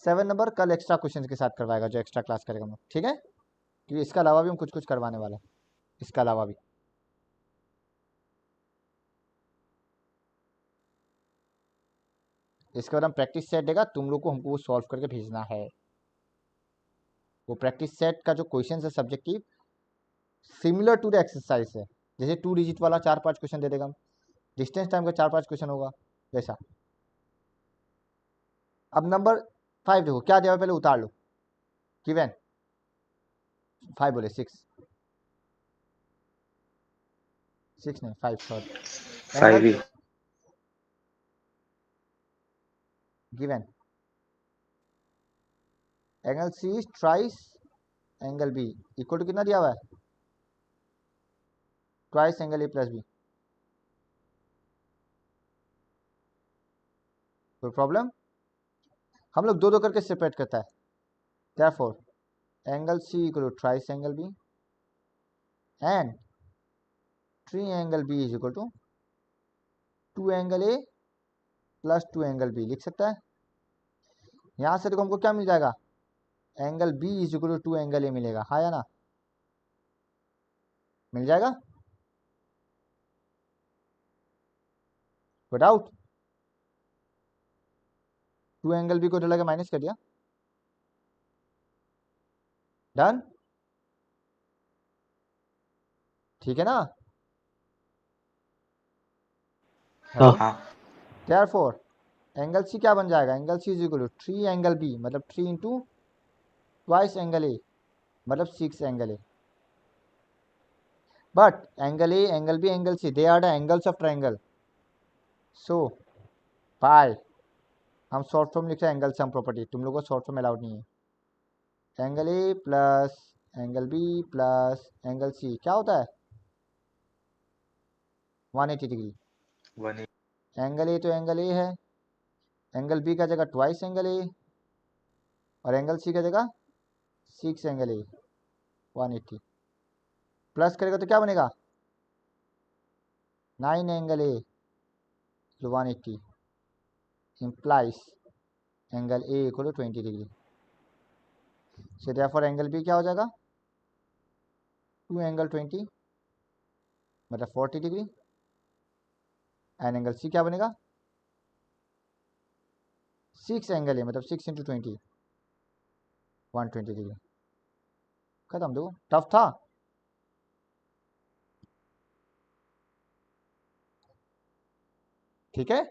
7 नंबर कल एक्स्ट्रा क्वेश्चन के साथ करवाएगा जो एक्स्ट्रा क्लास करेगा हम लोग, ठीक है। क्योंकि इसके अलावा भी हम कुछ कुछ करवाने वाले हैं, इसके अलावा भी। इसके बाद हम प्रैक्टिस सेट देगा, तुम लोग को हमको वो सॉल्व करके भेजना है। वो प्रैक्टिस सेट का जो क्वेश्चन है subjective similar to the exercise है, जैसे 2 डिजिट वाला 4-5 क्वेश्चन दे देगा हम, डिस्टेंस टाइम का 4-5 क्वेश्चन होगा वैसा। अब नंबर 5 देखो क्या दिया हुआ, पहले उतार लो। गिवन 5 बोले 6 नहीं 5 सॉरी। 5 ही। Given angle C is thrice angle B equal to कितना दिया हुआ है, twice angle A plus B. कोई प्रॉब्लम, हम लोग दो दो करके सेपरेट करता है, therefore angle C equal to thrice angle B and 3 angle B is equal to 2 angle A plus 2 angle B लिख सकता है। यहां से देखो हमको क्या मिल जाएगा, angle B is equal to 2 angle A मिलेगा, हाँ या ना, मिल जाएगा, कोई डाउट। 2 एंगल बी को उधर लगा माइनस कर दिया, डन, ठीक है ना। हेलो, हाँ। therefore एंगल सी क्या बन जाएगा, angle C is equal to 3 angle B मतलब 3 इंटू ट्वाइस एंगल ए मतलब 6 angle A. But angle A angle B angle C they are the angles of triangle, so pi हम short form लिख रहे हैं angle sum property, तुम लोगों को short form allowed नहीं है। Angle A plus angle B plus angle C क्या होता है 180 डिग्री। 1 एंगल ए तो एंगल ए है, एंगल बी का जगह ट्वाइस एंगल ए और एंगल सी का जगह 6 एंगल ए 180, प्लस करेगा तो क्या बनेगा 9 angle A 180 implies angle A equal to 20 degree. So therefore angle B क्या हो जाएगा 2 एंगल 20 मतलब 40 डिग्री एंड एंगल सी क्या बनेगा 6 एंगल ए मतलब 6 इंटू 20 120 डिग्री। खत्म, देखो टफ था। ठीक है,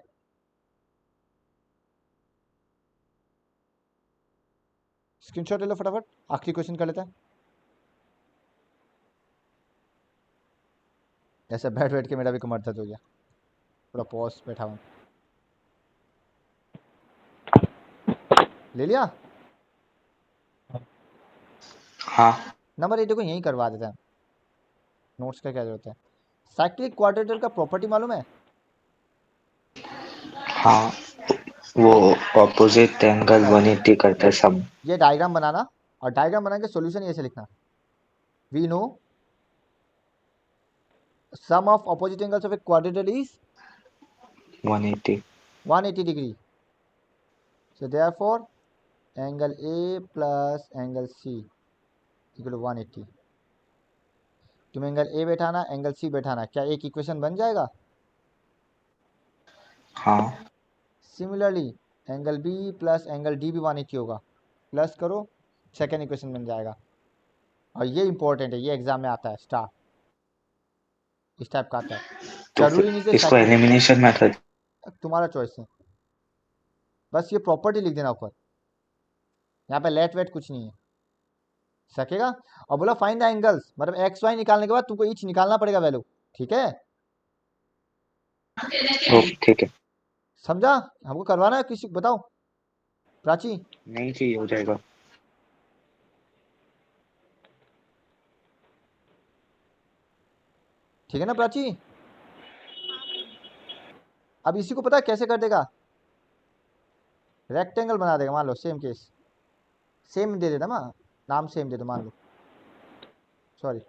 स्क्रीनशॉट ले लो फटाफट, आखिरी क्वेश्चन कर लेते हैं। ऐसे बैठ बैठ के मेरा भी कमर दर्द हो गया, थोड़ा पॉज बैठा हूँ। ले लिया, हाँ। नंबर 8 देखो यहीं करवा देते हैं, नोट्स का क्या जरूरत है। साइक्लिक क्वाड्रेटर का प्रॉपर्टी मालूम है, हाँ वो ऑपोजिट एंगल 180 करता है सब। ये डायग्राम बनाना और डायग्राम बना के सॉल्यूशन ऐसे लिखना। We know sum of opposite angles of a quadrilateral is 180 degree, so therefore angle A plus angle C equal to 180। तुम एंगल ए बैठाना एंगल सी बैठाना, क्या एक इक्वेशन बन जाएगा। हाँ। Similarly angle B plus angle D भी 180 होगा, प्लस करो सेकेंड इक्वेशन बन जाएगा। और ये इंपॉर्टेंट है, ये एग्जाम में आता है, स्टार इस टाइप का आता है, तो जरूरी नहीं फिर कि इसको एलिमिनेशन मेथड। तुम्हारा चॉइस है, बस ये प्रॉपर्टी लिख देना ऊपर, यहाँ पे लेट वेट कुछ नहीं है सकेगा। और बोला फाइंड द एंगल्स मतलब एक्स वाई निकालने के बाद तुमको ईच निकालना पड़ेगा वैल्यू, ठीक है। ठीक है। समझा? हमको करवाना है किसी बताओ प्राची। नहीं चाहिए, हो जाएगा। ठीक है ना प्राची? अब इसी को पता है कैसे कर देगा, रेक्टेंगल बना देगा। मान लो सेम केस, सेम दे देना ना, नाम सेम दे दो मान लो, सॉरी,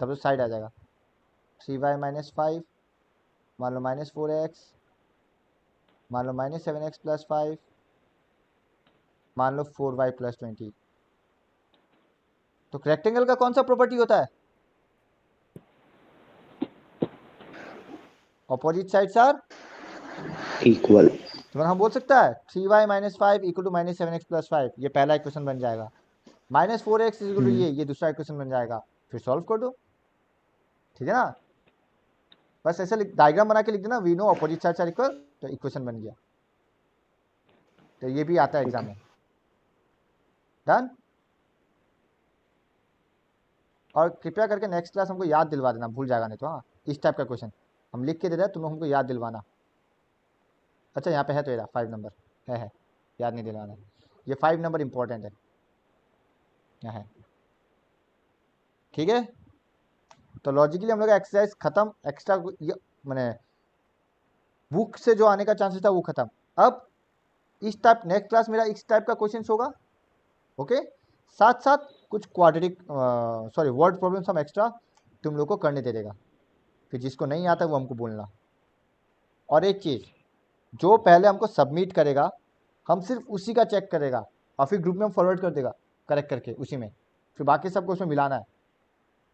तब तो साइड आ जाएगा। 3y-5 मान लो -4x, मान लो -7x+5, मान लो 4y+20। तो रेक्टेंगल का कौन सा प्रॉपर्टी होता है? Opposite sides are equal. तो हम बोल सकता है 3y-5 इक्वल टू -7x+5, ये पहला इक्वेशन बन जाएगा। -4x इक्वल टू ये दूसरा इक्वेशन बन जाएगा। फिर सॉल्व कर दो, ठीक है ना? बस ऐसे डायग्राम बना के लिख देना, we know opposite sides are equal, तो इक्वेशन बन गया। तो ये भी आता है एग्जाम में। डन। और कृपया करके नेक्स्ट क्लास हमको याद दिलवा देना, भूल जाएगा नहीं तो। हाँ, इस टाइप का क्वेश्चन हम लिख के दे रहे हैं, तुम लोग हमको याद दिलवाना। अच्छा यहाँ पे है तो ये 5 नंबर है, याद नहीं दिलवाना। ये 5 नंबर इंपॉर्टेंट है, यहाँ है, ठीक है? तो लॉजिकली हम लोग एक्सरसाइज खत्म। एक्स्ट्रा मैंने बुक से जो आने का चांसेस था वो खत्म। अब इस टाइप नेक्स्ट क्लास मेरा इस टाइप का क्वेश्चन होगा, ओके? साथ साथ कुछ क्वाड्रेटिक सॉरी वर्ड प्रॉब्लम्स हम एक्स्ट्रा तुम लोग को करने दे देगा। फिर जिसको नहीं आता वो हमको बोलना। और एक चीज़, जो पहले हमको सबमिट करेगा हम सिर्फ उसी का चेक करेगा, और फिर ग्रुप में हम फॉरवर्ड कर देगा करेक्ट करके उसी में, फिर बाकी सबको उसमें मिलाना है।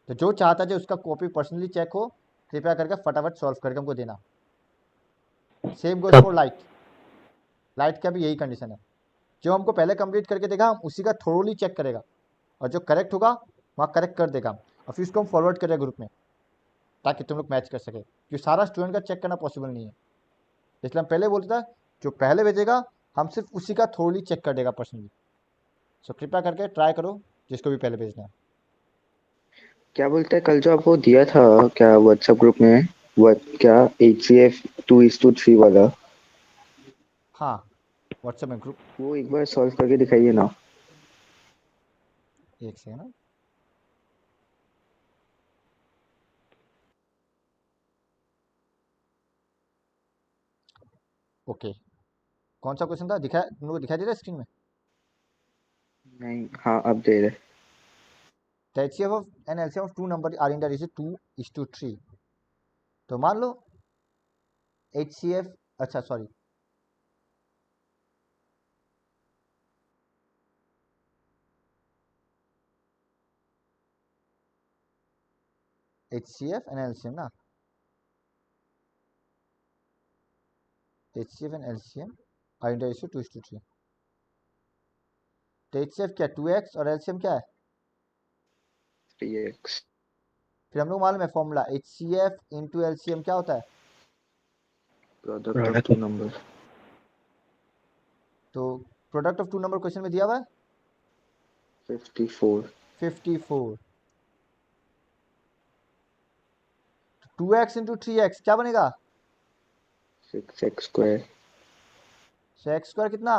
तो जो चाहता है उसका कॉपी पर्सनली चेक हो, कृपया करके फटाफट सॉल्व करके हमको देना। Same goes for light. Light का भी यही कंडीशन है, जो हमको पहले कंप्लीट करके देगा हम उसी का थोरोली चेक करेगा, और जो करेक्ट होगा वहाँ करेक्ट कर देगा, और फिर उसको हम फॉरवर्ड करेगा ग्रुप में, ताकि तुम लोग मैच कर सके। क्योंकि सारा स्टूडेंट का चेक करना पॉसिबल नहीं है, इसलिए हम पहले बोलते था जो पहले भेजेगा हम सिर्फ उसी का थोरोली चेक कर देगा पर्सनली। सो कृपया करके ट्राई करो जिसको भी पहले भेजना है। क्या बोलते हैं, कल जो आपको दिया था क्या व्हाट्सएप ग्रुप में, वो क्या HCF 2:3 वाला, हाँ व्हाट्सएप में ग्रुप, वो एक बार सॉल्व करके दिखाइए ना। एक सेकंड ना, ओके। कौन सा क्वेश्चन था, दिखा तुम लोग दिखाई दे रहा है स्क्रीन में? नहीं, हाँ अब दे रहे। The HCF of an LCM of two number are in the ratio 2:3। तो मान लो HCF, अच्छा सॉरी, HCF and LCM ना, HCF and LCM are in the ratio 2:3। तो HCF क्या 2x और LCM क्या है? 3x। फिर हम लोग मालूम है फॉर्मूला, HCF इंटू LCM क्या होता है? Product of two number. तो product of two number question में दिया हुआ है 54। 54। 2x इंटू 3x क्या बनेगा? 6x²। सो एक्स स्क्वायर कितना?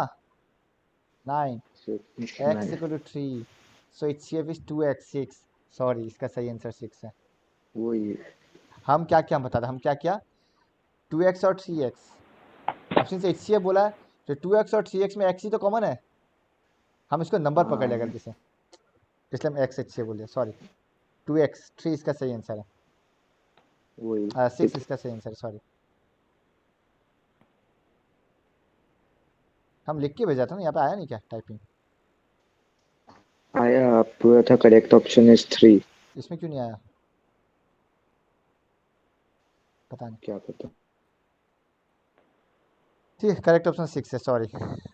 9। x 9। Equal to 3, so HCF is 2x 6। Sorry, इसका सही आंसर 6 है। वो ये हम क्या क्या बता रहे, हम क्या क्या 2x और 3x, अब सिंस HCF बोला है तो 2x और 3x में x ही तो कॉमन है, हम इसको नंबर पकड़ लिया गलती से, इसलिए हम x HCF बोल दिया, सॉरी। 2x 3 इसका सही आंसर है, वही 6 इसका सही आंसर है, सॉरी। हम लिख के भेजा था ना, यहाँ पे आया नहीं क्या टाइपिंग? आया, आप पूरा था करेक्ट ऑप्शन इज 3। इसमें क्यों नहीं आया पता नहीं। क्या पता। ठीक है, करेक्ट ऑप्शन 6 है, सॉरी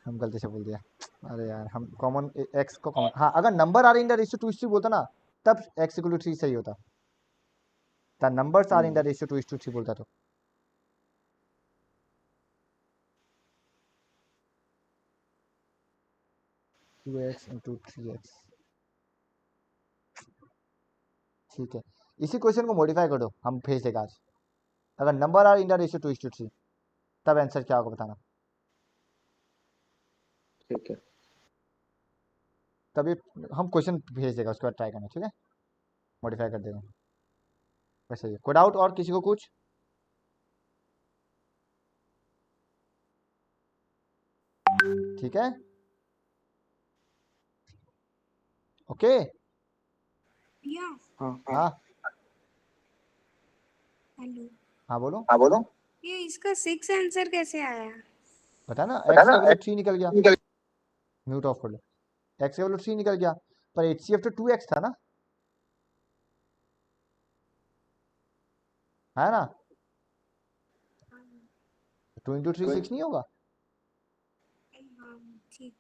हम गलती से बोल दिया। अरे यार, हम कॉमन x को कॉमन, हाँ अगर number are in the ratio 2:3 बोलता ना, तब x इक्वल टू 3 सही होता। The numbers are in the ratio 2:3 बोलता तो। टू एक्स इंटू 3x, ठीक है। इसी क्वेश्चन को मॉडिफाई कर दो, हम भेज देगा आज। अगर number are in the ratio 2:3, तब आंसर क्या होगा बताना। ठीक है। तभी हम क्वेश्चन भेज देगा, उसके बाद ट्राई करना, ठीक है, मॉडिफाई कर देगा। वैसे ही कोड आउट। और किसी को कुछ? ठीक है, ओके। या हाँ हाँ हेलो, हाँ बोलो। ये इसका 6 आंसर कैसे आया? बता ना, एक्स का वैल्यू 3 निकल गया। म्यूट ऑफ कर लो। एक्स का वैल्यू 3 निकल गया, पर HCF तो 2x था ना, है ना? 2 इंटू 3 6 नहीं होगा? हाँ ठीक।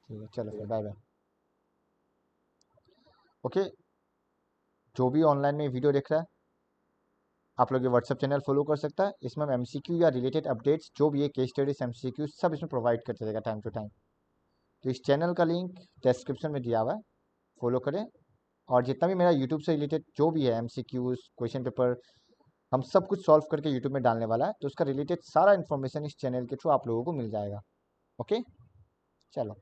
ठीक है, चलो फिर बाय बाय। ओके, जो भी ऑनलाइन में वीडियो देख रहा है आप लोग ये व्हाट्सएप चैनल फॉलो कर सकता है। इसमें हम MCQ या रिलेटेड अपडेट्स जो भी है, केस स्टडीज, MCQ सब इसमें प्रोवाइड करते रहेगा टाइम टू टाइम। तो इस चैनल का लिंक डिस्क्रिप्शन में दिया हुआ है, फॉलो करें। और जितना भी मेरा यूट्यूब से रिलेटेड जो भी है MCQs, क्वेश्चन पेपर, हम सब कुछ सॉल्व करके यूट्यूब में डालने वाला है, तो उसका रिलेटेड सारा इन्फॉर्मेशन इस चैनल के थ्रू आप लोगों को मिल जाएगा। ओके, चलो।